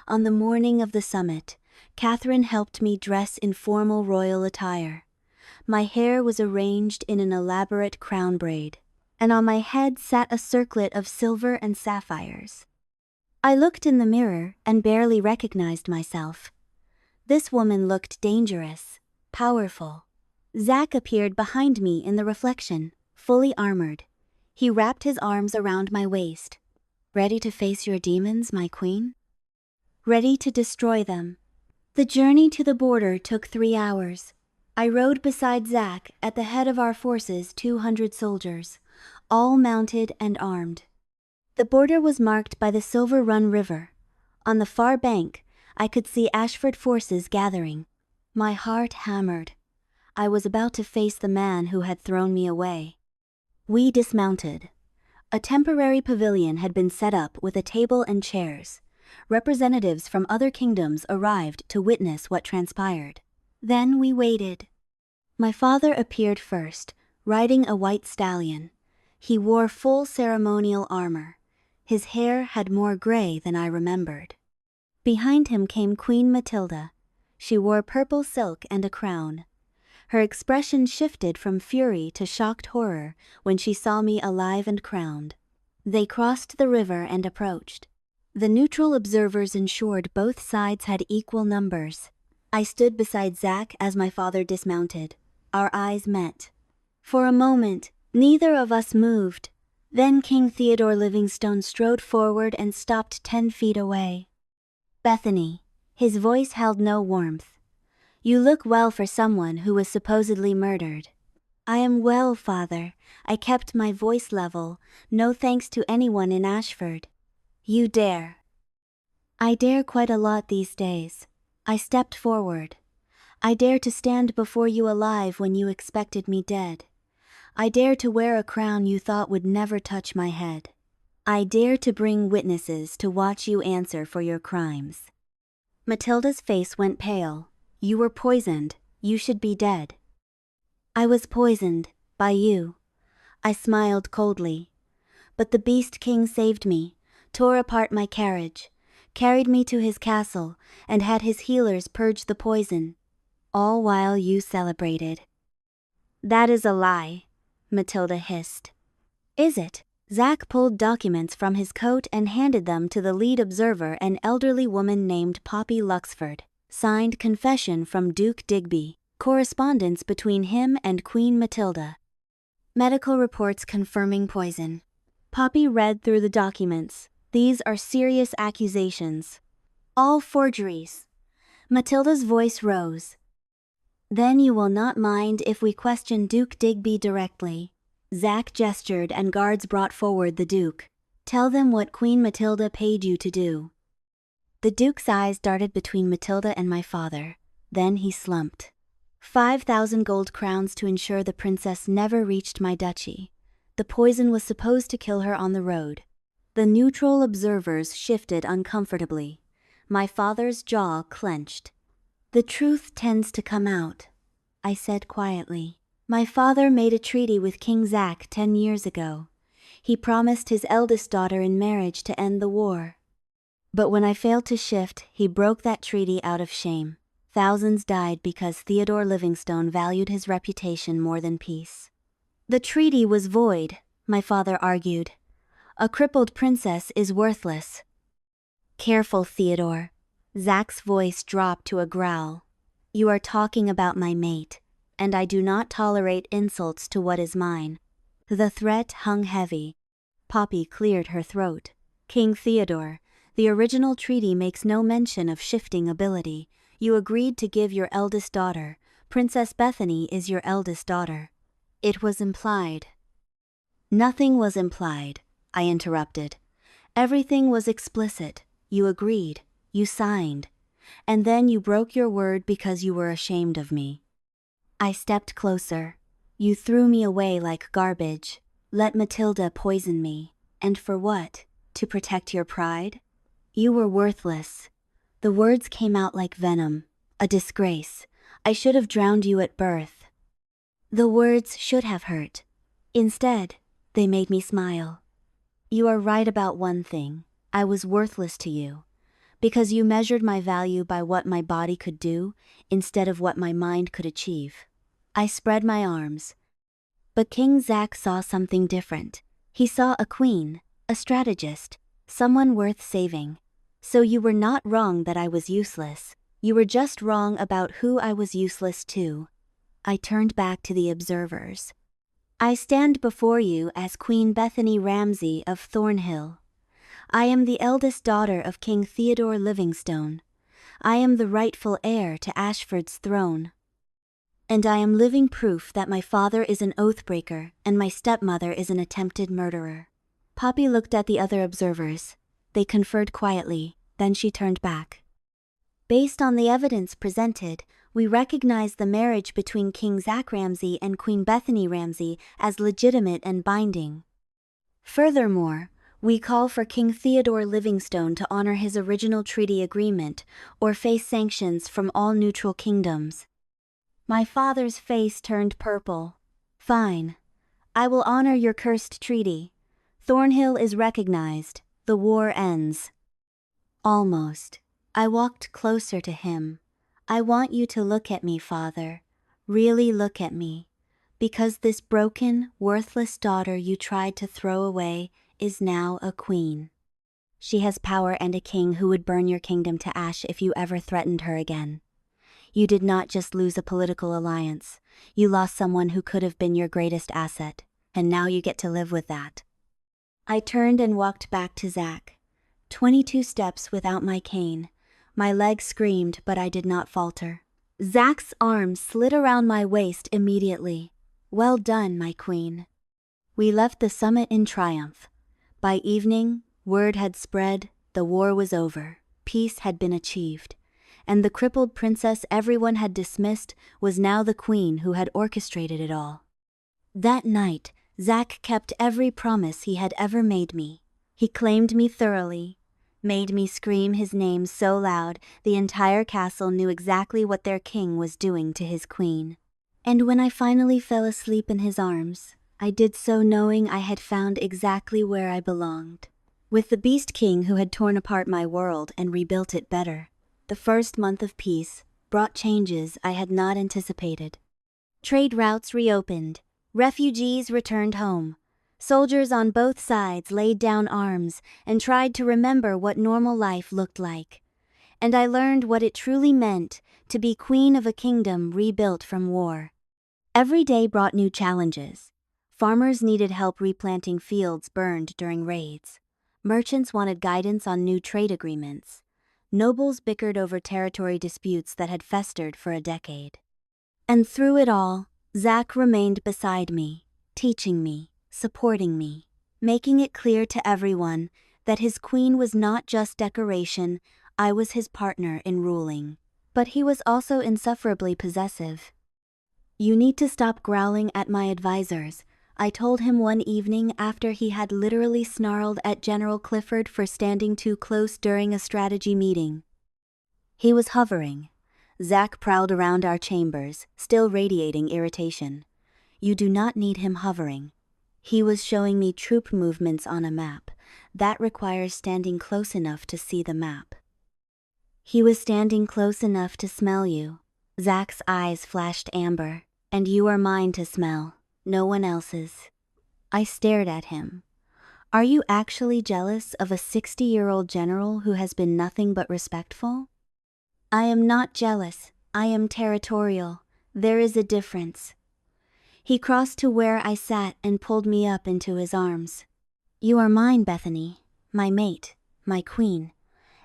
On the morning of the summit, Catherine helped me dress in formal royal attire. My hair was arranged in an elaborate crown braid, and on my head sat a circlet of silver and sapphires. I looked in the mirror and barely recognized myself. This woman looked dangerous, powerful. Zack appeared behind me in the reflection, fully armored. He wrapped his arms around my waist. Ready to face your demons, my queen? Ready to destroy them. The journey to the border took 3 hours. I rode beside Zack at the head of our forces, 200 soldiers, all mounted and armed. The border was marked by the Silver Run River. On the far bank, I could see Ashford forces gathering. My heart hammered. I was about to face the man who had thrown me away. We dismounted. A temporary pavilion had been set up with a table and chairs. Representatives from other kingdoms arrived to witness what transpired. Then we waited. My father appeared first, riding a white stallion. He wore full ceremonial armor. His hair had more gray than I remembered. Behind him came Queen Matilda. She wore purple silk and a crown. Her expression shifted from fury to shocked horror when she saw me alive and crowned. They crossed the river and approached. The neutral observers ensured both sides had equal numbers. I stood beside Zack as my father dismounted. Our eyes met. For a moment, neither of us moved. Then King Theodore Livingstone strode forward and stopped 10 feet away. Bethany. His voice held no warmth. You look well for someone who was supposedly murdered. I am well, father. I kept my voice level, no thanks to anyone in Ashford. You dare. I dare quite a lot these days. I stepped forward. I dare to stand before you alive when you expected me dead. I dare to wear a crown you thought would never touch my head. I dare to bring witnesses to watch you answer for your crimes. Matilda's face went pale. You were poisoned. You should be dead. I was poisoned, by you. I smiled coldly. But the Beast King saved me, tore apart my carriage, carried me to his castle, and had his healers purge the poison. All while you celebrated. That is a lie, Matilda hissed. Is it? Zack pulled documents from his coat and handed them to the lead observer, an elderly woman named Poppy Luxford. Signed Confession from Duke Digby. Correspondence between him and Queen Matilda. Medical reports confirming poison. Poppy read through the documents. These are serious accusations. All forgeries. Matilda's voice rose. Then you will not mind if we question Duke Digby directly. Zack gestured and guards brought forward the Duke. Tell them what Queen Matilda paid you to do. The Duke's eyes darted between Matilda and my father. Then he slumped. 5,000 gold crowns to ensure the princess never reached my duchy. The poison was supposed to kill her on the road. The neutral observers shifted uncomfortably. My father's jaw clenched. The truth tends to come out, I said quietly. My father made a treaty with King Zack 10 years ago. He promised his eldest daughter in marriage to end the war. But when I failed to shift, he broke that treaty out of shame. Thousands died because Theodore Livingstone valued his reputation more than peace. The treaty was void, my father argued. A crippled princess is worthless. Careful, Theodore. Zack's voice dropped to a growl. You are talking about my mate, and I do not tolerate insults to what is mine. The threat hung heavy. Poppy cleared her throat. King Theodore, the original treaty makes no mention of shifting ability. You agreed to give your eldest daughter. Princess Bethany is your eldest daughter. It was implied. Nothing was implied, I interrupted. Everything was explicit. You agreed. You signed. And then you broke your word because you were ashamed of me. I stepped closer. You threw me away like garbage. Let Matilda poison me. And for what? To protect your pride? You were worthless. The words came out like venom. A disgrace. I should have drowned you at birth. The words should have hurt. Instead, they made me smile. You are right about one thing. I was worthless to you. Because you measured my value by what my body could do, instead of what my mind could achieve. I spread my arms. But King Zack saw something different. He saw a queen, a strategist, someone worth saving. So you were not wrong that I was useless. You were just wrong about who I was useless to. I turned back to the observers. I stand before you as Queen Bethany Ramsay of Thornhill. I am the eldest daughter of King Theodore Livingstone. I am the rightful heir to Ashford's throne. And I am living proof that my father is an oathbreaker and my stepmother is an attempted murderer. Poppy looked at the other observers. They conferred quietly, then she turned back. Based on the evidence presented, we recognize the marriage between King Zack Ramsay and Queen Bethany Ramsay as legitimate and binding. Furthermore, we call for King Theodore Livingstone to honor his original treaty agreement or face sanctions from all neutral kingdoms. My father's face turned purple. Fine. I will honor your cursed treaty. Thornhill is recognized. The war ends. Almost. I walked closer to him. I want you to look at me, Father. Really look at me. Because this broken, worthless daughter you tried to throw away is now a queen. She has power and a king who would burn your kingdom to ash if you ever threatened her again. You did not just lose a political alliance. You lost someone who could have been your greatest asset, and now you get to live with that. I turned and walked back to Zack. 22 steps without my cane. My legs screamed, but I did not falter. Zack's arms slid around my waist immediately. Well done, my queen. We left the summit in triumph. By evening, word had spread, the war was over, peace had been achieved. And the crippled princess everyone had dismissed was now the queen who had orchestrated it all. That night, Zack kept every promise he had ever made me. He claimed me thoroughly, made me scream his name so loud the entire castle knew exactly what their king was doing to his queen. And when I finally fell asleep in his arms, I did so knowing I had found exactly where I belonged. With the Beast King who had torn apart my world and rebuilt it better. The first month of peace brought changes I had not anticipated. Trade routes reopened. Refugees returned home. Soldiers on both sides laid down arms and tried to remember what normal life looked like. And I learned what it truly meant to be queen of a kingdom rebuilt from war. Every day brought new challenges. Farmers needed help replanting fields burned during raids. Merchants wanted guidance on new trade agreements. Nobles bickered over territory disputes that had festered for a decade. And through it all, Zack remained beside me, teaching me, supporting me, making it clear to everyone that his queen was not just decoration, I was his partner in ruling. But he was also insufferably possessive. You need to stop growling at my advisors, I told him one evening after he had literally snarled at General Clifford for standing too close during a strategy meeting. He was hovering. Zack prowled around our chambers, still radiating irritation. You do not need him hovering. He was showing me troop movements on a map. That requires standing close enough to see the map. He was standing close enough to smell you. Zack's eyes flashed amber. And you are mine to smell. No one else's. I stared at him. Are you actually jealous of a 60-year-old general who has been nothing but respectful? I am not jealous. I am territorial. There is a difference. He crossed to where I sat and pulled me up into his arms. You are mine, Bethany. My mate. My queen.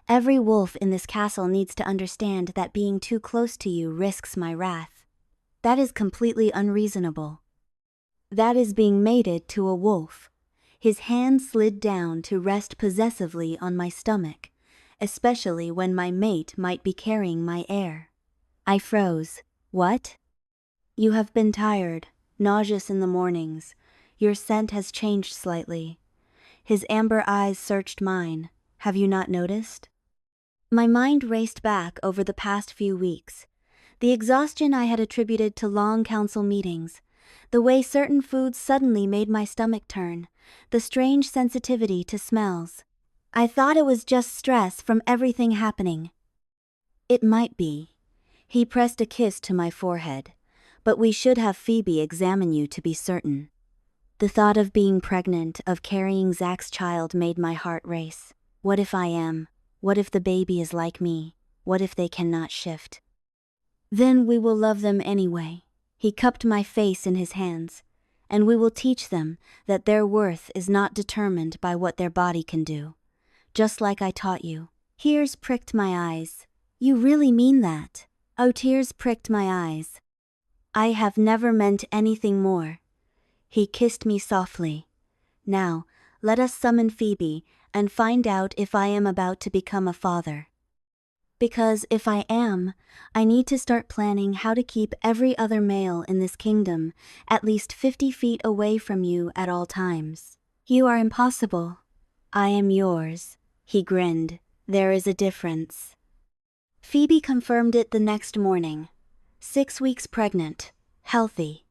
Every wolf in this castle needs to understand that being too close to you risks my wrath. That is completely unreasonable. That is being mated to a wolf. His hand slid down to rest possessively on my stomach, especially when my mate might be carrying my heir. I froze. What? You have been tired, nauseous in the mornings. Your scent has changed slightly. His amber eyes searched mine. Have you not noticed? My mind raced back over the past few weeks. The exhaustion I had attributed to long council meetings, the way certain foods suddenly made my stomach turn, the strange sensitivity to smells. I thought it was just stress from everything happening. It might be. He pressed a kiss to my forehead. But we should have Phoebe examine you to be certain. The thought of being pregnant, of carrying Zach's child, made my heart race. What if I am? What if the baby is like me? What if they cannot shift? Then we will love them anyway. He cupped my face in his hands. And we will teach them that their worth is not determined by what their body can do. Just like I taught you. Tears pricked my eyes. You really mean that? Oh, tears pricked my eyes. I have never meant anything more. He kissed me softly. Now, let us summon Phoebe and find out if I am about to become a father. Because if I am, I need to start planning how to keep every other male in this kingdom at least 50 feet away from you at all times. You are impossible. I am yours. He grinned. There is a difference. Phoebe confirmed it the next morning. 6 weeks pregnant, healthy,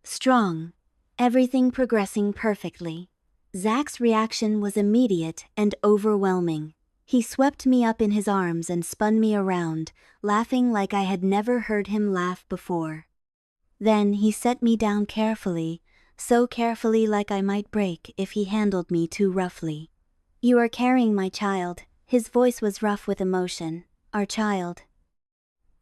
strong, everything progressing perfectly. Zach's reaction was immediate and overwhelming. He swept me up in his arms and spun me around, laughing like I had never heard him laugh before. Then he set me down carefully, so carefully like I might break if he handled me too roughly. You are carrying my child. His voice was rough with emotion. Our child.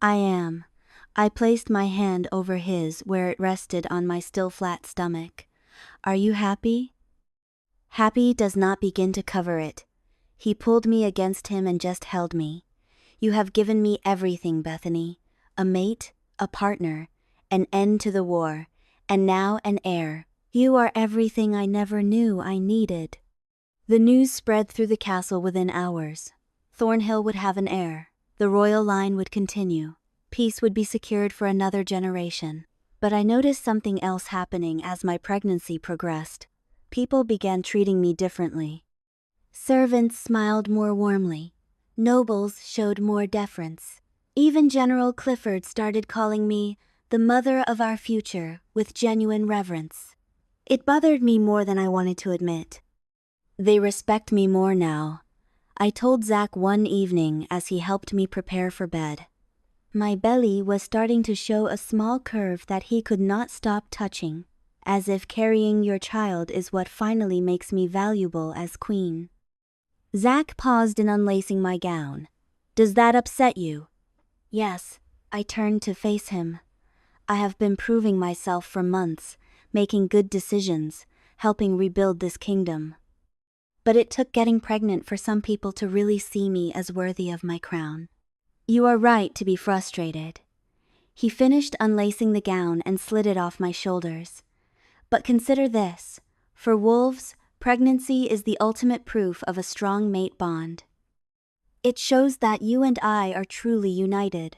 I am. I placed my hand over his where it rested on my still flat stomach. Are you happy? Happy does not begin to cover it. He pulled me against him and just held me. You have given me everything, Bethany. A mate, a partner, an end to the war, and now an heir. You are everything I never knew I needed. The news spread through the castle within hours. Thornhill would have an heir. The royal line would continue. Peace would be secured for another generation. But I noticed something else happening as my pregnancy progressed. People began treating me differently. Servants smiled more warmly. Nobles showed more deference. Even General Clifford started calling me the mother of our future with genuine reverence. It bothered me more than I wanted to admit. They respect me more now. I told Zach one evening as he helped me prepare for bed. My belly was starting to show a small curve that he could not stop touching, as if carrying your child is what finally makes me valuable as queen. Zach paused in unlacing my gown. Does that upset you? Yes, I turned to face him. I have been proving myself for months, making good decisions, helping rebuild this kingdom. But it took getting pregnant for some people to really see me as worthy of my crown. You are right to be frustrated. He finished unlacing the gown and slid it off my shoulders. But consider this. For wolves, pregnancy is the ultimate proof of a strong mate bond. It shows that you and I are truly united,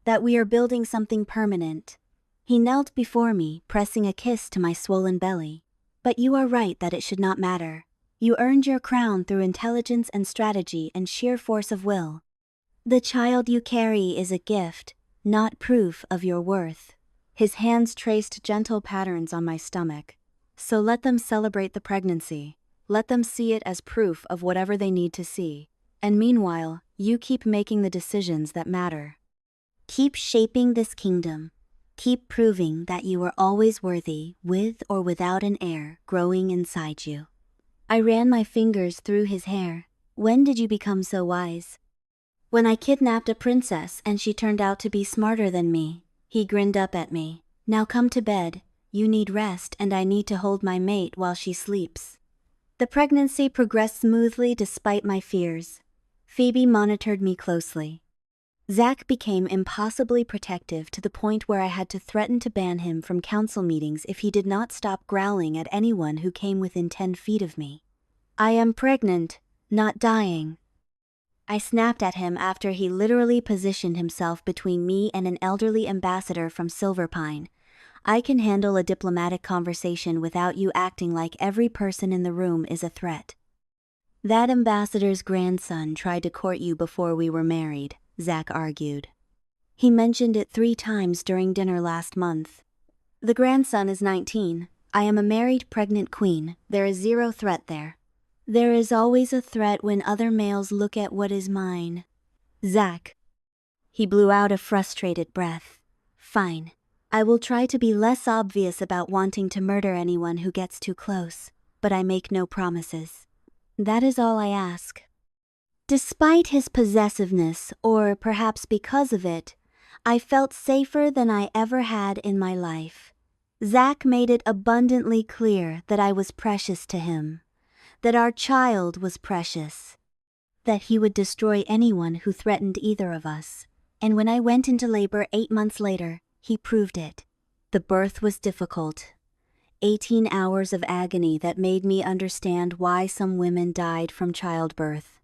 that we are building something permanent. He knelt before me, pressing a kiss to my swollen belly. But you are right that it should not matter. You earned your crown through intelligence and strategy and sheer force of will. The child you carry is a gift, not proof of your worth. His hands traced gentle patterns on my stomach. So let them celebrate the pregnancy. Let them see it as proof of whatever they need to see. And meanwhile, you keep making the decisions that matter. Keep shaping this kingdom. Keep proving that you are always worthy, with or without an heir growing inside you. I ran my fingers through his hair. When did you become so wise? When I kidnapped a princess and she turned out to be smarter than me. He grinned up at me. Now come to bed. You need rest and I need to hold my mate while she sleeps. The pregnancy progressed smoothly despite my fears. Phoebe monitored me closely. Zach became impossibly protective to the point where I had to threaten to ban him from council meetings if he did not stop growling at anyone who came within 10 feet of me. I am pregnant, not dying. I snapped at him after he literally positioned himself between me and an elderly ambassador from Silverpine. I can handle a diplomatic conversation without you acting like every person in the room is a threat. That ambassador's grandson tried to court you before we were married, Zach argued. He mentioned it 3 times during dinner last month. The grandson is 19. I am a married pregnant queen. There is zero threat there. There is always a threat when other males look at what is mine. Zach. He blew out a frustrated breath. Fine. I will try to be less obvious about wanting to murder anyone who gets too close, but I make no promises. That is all I ask. Despite his possessiveness, or perhaps because of it, I felt safer than I ever had in my life. Zach made it abundantly clear that I was precious to him, that our child was precious, that he would destroy anyone who threatened either of us. And when I went into labor 8 months later, he proved it. The birth was difficult. 18 hours of agony that made me understand why some women died from childbirth.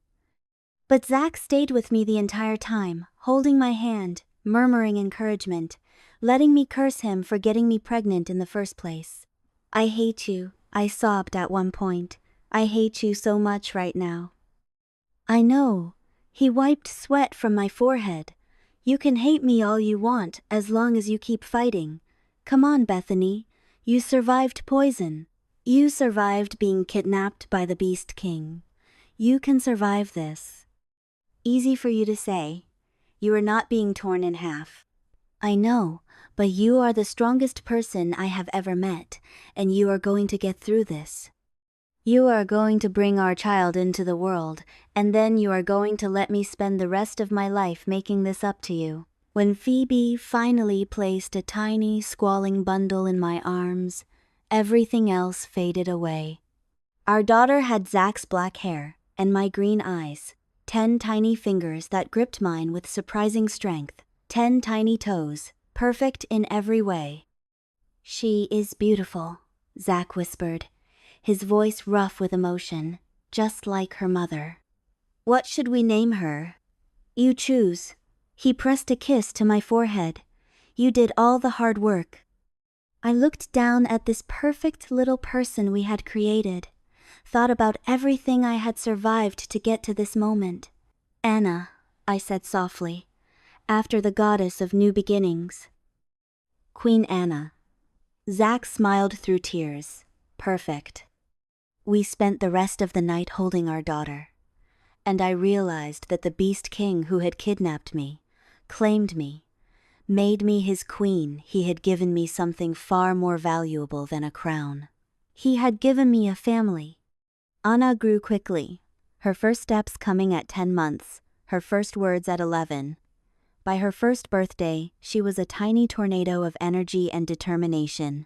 But Zach stayed with me the entire time, holding my hand, murmuring encouragement, letting me curse him for getting me pregnant in the first place. I hate you, I sobbed at one point. I hate you so much right now. I know. He wiped sweat from my forehead. You can hate me all you want as long as you keep fighting. Come on, Bethany. You survived poison. You survived being kidnapped by the Beast King. You can survive this. Easy for you to say. You are not being torn in half. I know, but you are the strongest person I have ever met, and you are going to get through this. You are going to bring our child into the world, and then you are going to let me spend the rest of my life making this up to you. When Phoebe finally placed a tiny, squalling bundle in my arms, everything else faded away. Our daughter had Zach's black hair and my green eyes, 10 tiny fingers that gripped mine with surprising strength, 10 tiny toes, perfect in every way. She is beautiful, Zach whispered, his voice rough with emotion, just like her mother. What should we name her? You choose. He pressed a kiss to my forehead. You did all the hard work. I looked down at this perfect little person we had created, thought about everything I had survived to get to this moment. Anna, I said softly, after the goddess of new beginnings. Queen Anna. Zach smiled through tears. Perfect. We spent the rest of the night holding our daughter, and I realized that the Beast King who had kidnapped me, claimed me, made me his queen. He had given me something far more valuable than a crown. He had given me a family. Anna grew quickly, her first steps coming at 10 months, her first words at 11. By her first birthday, she was a tiny tornado of energy and determination.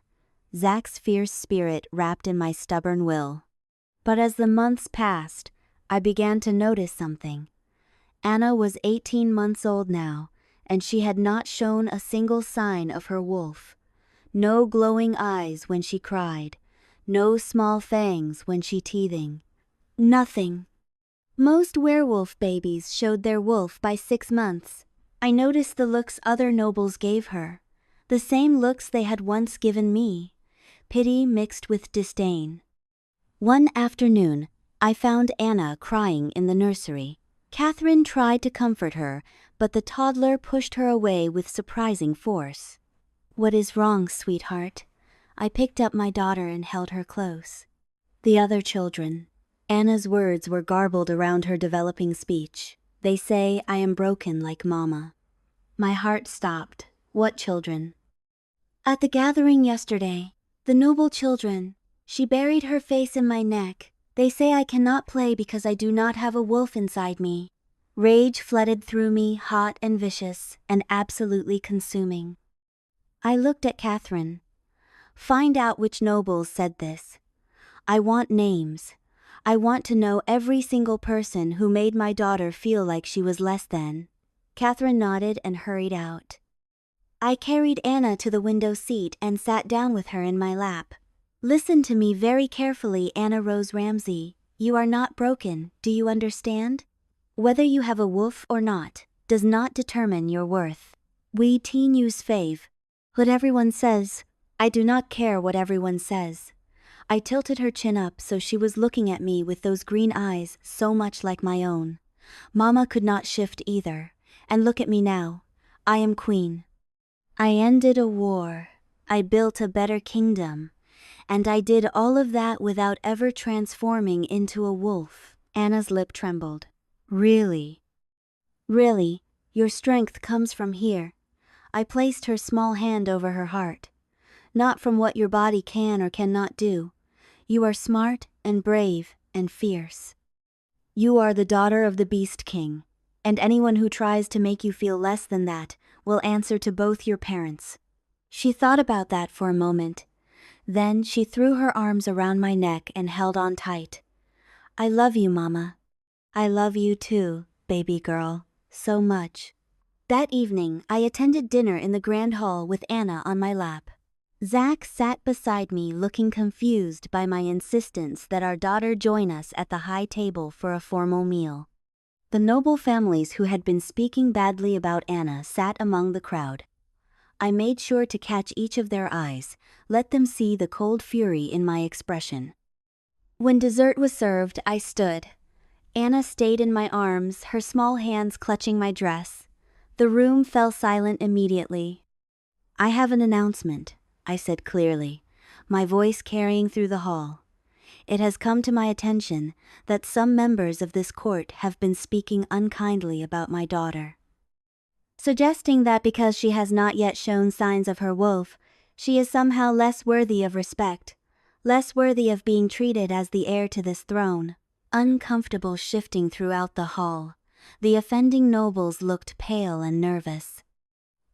Zach's fierce spirit wrapped in my stubborn will. But as the months passed, I began to notice something. Anna was 18 months old now, and she had not shown a single sign of her wolf. No glowing eyes when she cried, no small fangs when she teething. Nothing. Most werewolf babies showed their wolf by 6 months. I noticed the looks other nobles gave her, the same looks they had once given me, pity mixed with disdain. One afternoon, I found Anna crying in the nursery. Catherine tried to comfort her, but the toddler pushed her away with surprising force. What is wrong, sweetheart? I picked up my daughter and held her close. The other children. Anna's words were garbled around her developing speech. They say I am broken like Mama. My heart stopped. What children? At the gathering yesterday, the noble children. She buried her face in my neck. They say I cannot play because I do not have a wolf inside me. Rage flooded through me, hot and vicious, and absolutely consuming. I looked at Catherine. Find out which nobles said this. I want names. I want to know every single person who made my daughter feel like she was less than. Catherine nodded and hurried out. I carried Anna to the window seat and sat down with her in my lap. Listen to me very carefully, Anna Rose Ramsey. You are not broken, do you understand? Whether you have a wolf or not, does not determine your worth. We teen use fave. What everyone says, I do not care what everyone says. I tilted her chin up so she was looking at me with those green eyes so much like my own. Mama could not shift either, and look at me now. I am queen. I ended a war. I built a better kingdom. And I did all of that without ever transforming into a wolf. Anna's lip trembled. Really? Really, your strength comes from here. I placed her small hand over her heart. Not from what your body can or cannot do. You are smart and brave and fierce. You are the daughter of the Beast King, and anyone who tries to make you feel less than that will answer to both your parents. She thought about that for a moment. Then she threw her arms around my neck and held on tight. I love you, Mama. I love you too, baby girl, so much. That evening, I attended dinner in the grand hall with Anna on my lap. Zach sat beside me looking confused by my insistence that our daughter join us at the high table for a formal meal. The noble families who had been speaking badly about Anna sat among the crowd. I made sure to catch each of their eyes, let them see the cold fury in my expression. When dessert was served, I stood. Anna stayed in my arms, her small hands clutching my dress. The room fell silent immediately. I have an announcement, I said clearly, my voice carrying through the hall. It has come to my attention that some members of this court have been speaking unkindly about my daughter, suggesting that because she has not yet shown signs of her wolf, she is somehow less worthy of respect, less worthy of being treated as the heir to this throne. Uncomfortable shifting throughout the hall. The offending nobles looked pale and nervous.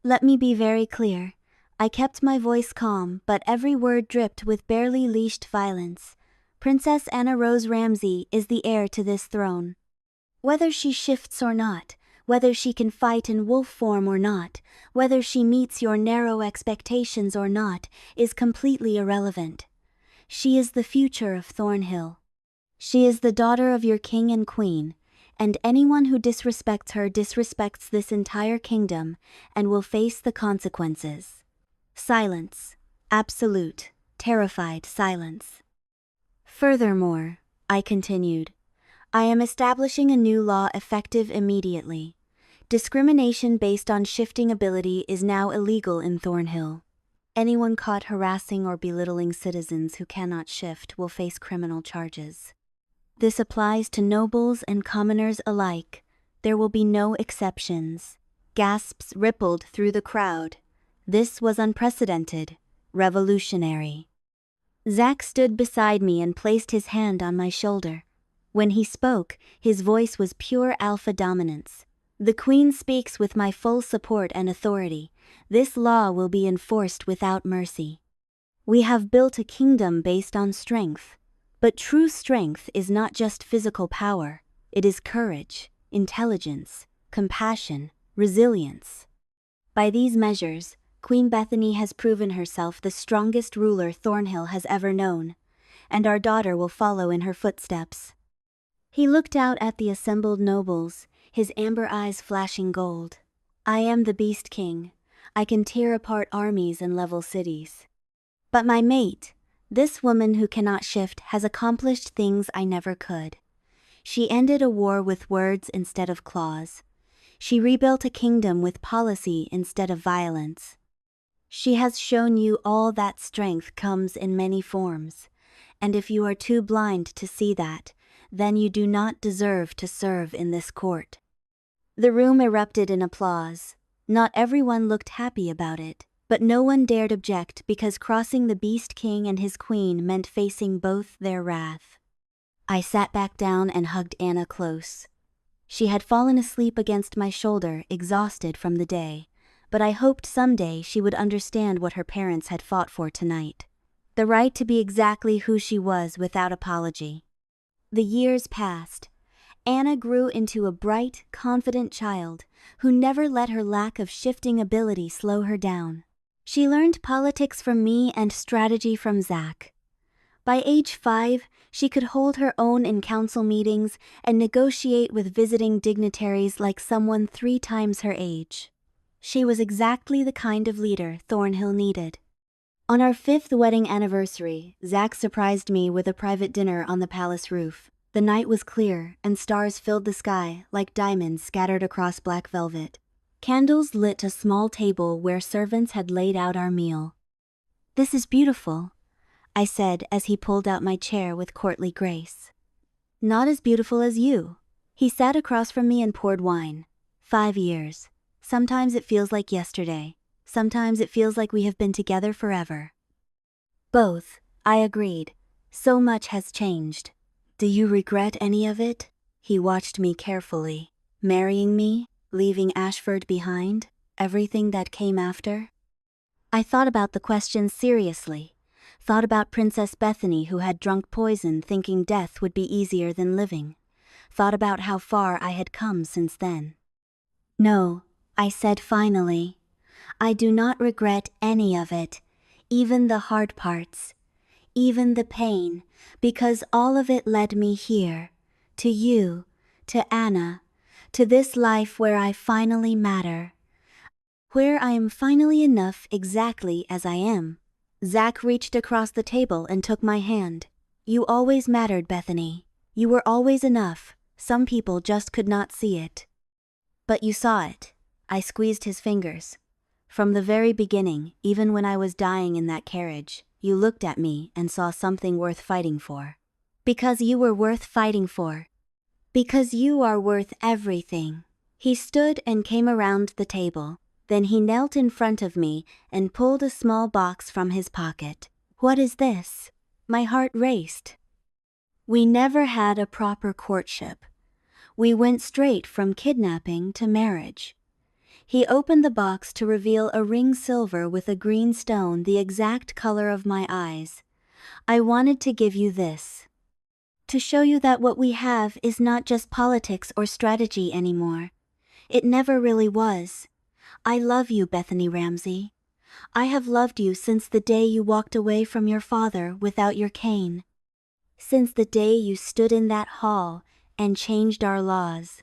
Let me be very clear. I kept my voice calm, but every word dripped with barely leashed violence. Princess Anna Rose Ramsay is the heir to this throne. Whether she shifts or not, whether she can fight in wolf form or not, whether she meets your narrow expectations or not, is completely irrelevant. She is the future of Thornhill. She is the daughter of your king and queen, and anyone who disrespects her disrespects this entire kingdom and will face the consequences. Silence. Absolute, terrified silence. Furthermore, I continued, I am establishing a new law effective immediately. Discrimination based on shifting ability is now illegal in Thornhill. Anyone caught harassing or belittling citizens who cannot shift will face criminal charges. This applies to nobles and commoners alike. There will be no exceptions. Gasps rippled through the crowd. This was unprecedented, revolutionary. Zach stood beside me and placed his hand on my shoulder. When he spoke, his voice was pure alpha dominance. The Queen speaks with my full support and authority. This law will be enforced without mercy. We have built a kingdom based on strength. But true strength is not just physical power. It is courage, intelligence, compassion, resilience. By these measures, Queen Bethany has proven herself the strongest ruler Thornhill has ever known, and our daughter will follow in her footsteps. He looked out at the assembled nobles, his amber eyes flashing gold. I am the Beast King. I can tear apart armies and level cities. But my mate, this woman who cannot shift, has accomplished things I never could. She ended a war with words instead of claws. She rebuilt a kingdom with policy instead of violence. She has shown you all that strength comes in many forms, and if you are too blind to see that, then you do not deserve to serve in this court. The room erupted in applause. Not everyone looked happy about it, but no one dared object because crossing the Beast King and his queen meant facing both their wrath. I sat back down and hugged Anna close. She had fallen asleep against my shoulder, exhausted from the day, but I hoped someday she would understand what her parents had fought for tonight. The right to be exactly who she was without apology. The years passed. Anna grew into a bright, confident child who never let her lack of shifting ability slow her down. She learned politics from me and strategy from Zach. By age 5, she could hold her own in council meetings and negotiate with visiting dignitaries like someone 3 times her age. She was exactly the kind of leader Thornhill needed. On our 5th wedding anniversary, Zach surprised me with a private dinner on the palace roof. The night was clear, and stars filled the sky like diamonds scattered across black velvet. Candles lit a small table where servants had laid out our meal. "This is beautiful," I said as he pulled out my chair with courtly grace. "Not as beautiful as you." He sat across from me and poured wine. 5 years. Sometimes it feels like yesterday. Sometimes it feels like we have been together forever. Both, I agreed. So much has changed. Do you regret any of it? He watched me carefully. Marrying me, leaving Ashford behind, everything that came after? I thought about the question seriously. Thought about Princess Bethany who had drunk poison thinking death would be easier than living. Thought about how far I had come since then. "No," I said finally. "I do not regret any of it, even the hard parts, even the pain, because all of it led me here, to you, to Anna, to this life where I finally matter, where I am finally enough exactly as I am." Zach reached across the table and took my hand. "You always mattered, Bethany. You were always enough. Some people just could not see it. But you saw it." I squeezed his fingers. "From the very beginning, even when I was dying in that carriage, you looked at me and saw something worth fighting for. Because you were worth fighting for. Because you are worth everything." He stood and came around the table. Then he knelt in front of me and pulled a small box from his pocket. "What is this?" My heart raced. We never had a proper courtship. We went straight from kidnapping to marriage. He opened the box to reveal a ring silver with a green stone the exact color of my eyes. "I wanted to give you this. To show you that what we have is not just politics or strategy anymore. It never really was. I love you, Bethany Ramsey. I have loved you since the day you walked away from your father without your cane. Since the day you stood in that hall and changed our laws.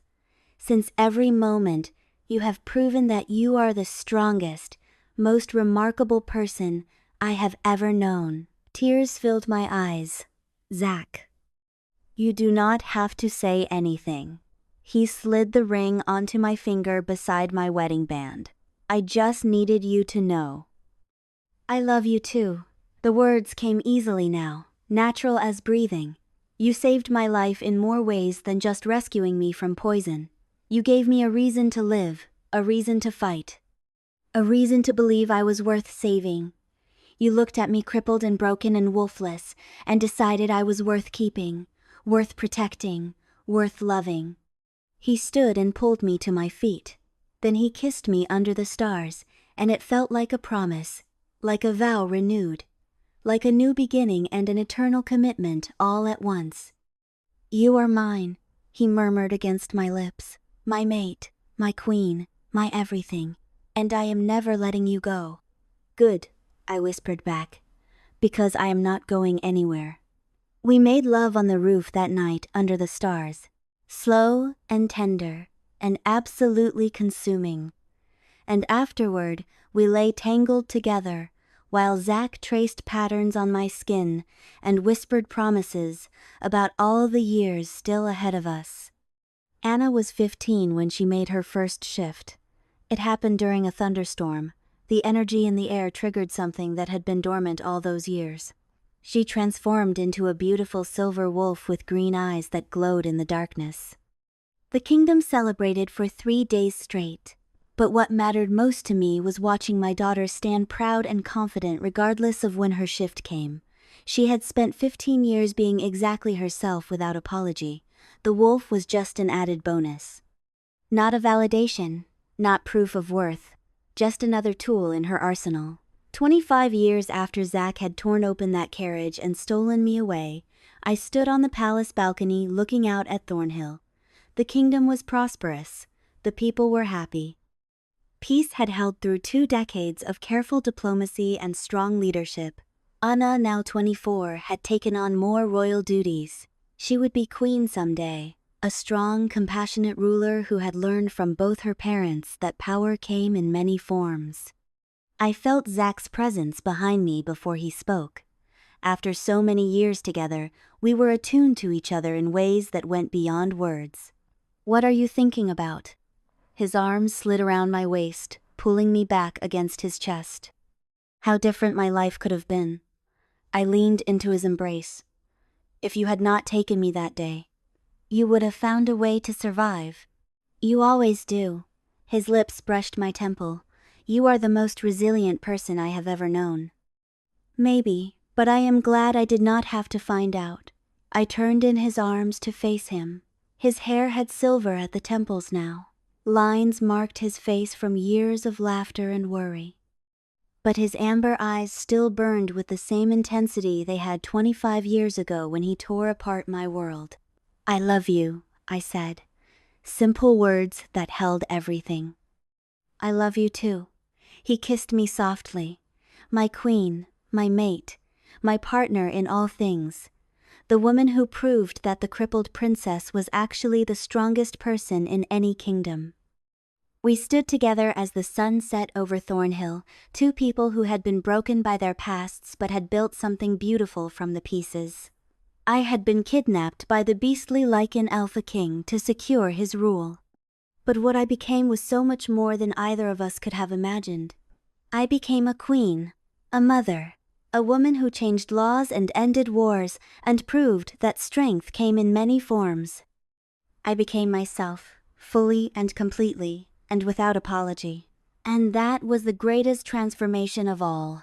Since every moment you have proven that you are the strongest, most remarkable person I have ever known." Tears filled my eyes. "Zach, you do not have to say anything." He slid the ring onto my finger beside my wedding band. "I just needed you to know. I love you too." The words came easily now, natural as breathing. "You saved my life in more ways than just rescuing me from poison. You gave me a reason to live, a reason to fight. A reason to believe I was worth saving. You looked at me crippled and broken and wolfless, and decided I was worth keeping, worth protecting, worth loving." He stood and pulled me to my feet. Then he kissed me under the stars, and it felt like a promise, like a vow renewed, like a new beginning and an eternal commitment all at once. "You are mine," he murmured against my lips. "My mate, my queen, my everything, and I am never letting you go." "Good," I whispered back, "because I am not going anywhere." We made love on the roof that night under the stars. Slow and tender, and absolutely consuming. And afterward, we lay tangled together, while Zach traced patterns on my skin and whispered promises about all the years still ahead of us. Anna was 15 when she made her first shift. It happened during a thunderstorm. The energy in the air triggered something that had been dormant all those years. She transformed into a beautiful silver wolf with green eyes that glowed in the darkness. The kingdom celebrated for 3 days straight. But what mattered most to me was watching my daughter stand proud and confident regardless of when her shift came. She had spent 15 years being exactly herself without apology. The wolf was just an added bonus. Not a validation, not proof of worth, just another tool in her arsenal. 25 years after Zach had torn open that carriage and stolen me away, I stood on the palace balcony looking out at Thornhill. The kingdom was prosperous. The people were happy. Peace had held through 2 decades of careful diplomacy and strong leadership. Anna, now 24, had taken on more royal duties. She would be queen someday, a strong, compassionate ruler who had learned from both her parents that power came in many forms. I felt Zach's presence behind me before he spoke. After so many years together, we were attuned to each other in ways that went beyond words. "What are you thinking about?" His arms slid around my waist, pulling me back against his chest. How different my life could have been. I leaned into his embrace. "If you had not taken me that day, you would have found a way to survive." "You always do." His lips brushed my temple. "You are the most resilient person I have ever known." Maybe, but I am glad I did not have to find out. I turned in his arms to face him. His hair had silver at the temples now. Lines marked his face from years of laughter and worry. But his amber eyes still burned with the same intensity they had 25 years ago when he tore apart my world. "I love you," I said. Simple words that held everything. "I love you too." He kissed me softly. My queen, my mate, my partner in all things. The woman who proved that the crippled princess was actually the strongest person in any kingdom. We stood together as the sun set over Thornhill, two people who had been broken by their pasts but had built something beautiful from the pieces. I had been kidnapped by the beastly Lycan Alpha King to secure his rule. But what I became was so much more than either of us could have imagined. I became a queen, a mother, a woman who changed laws and ended wars and proved that strength came in many forms. I became myself, fully and completely, and without apology. And that was the greatest transformation of all.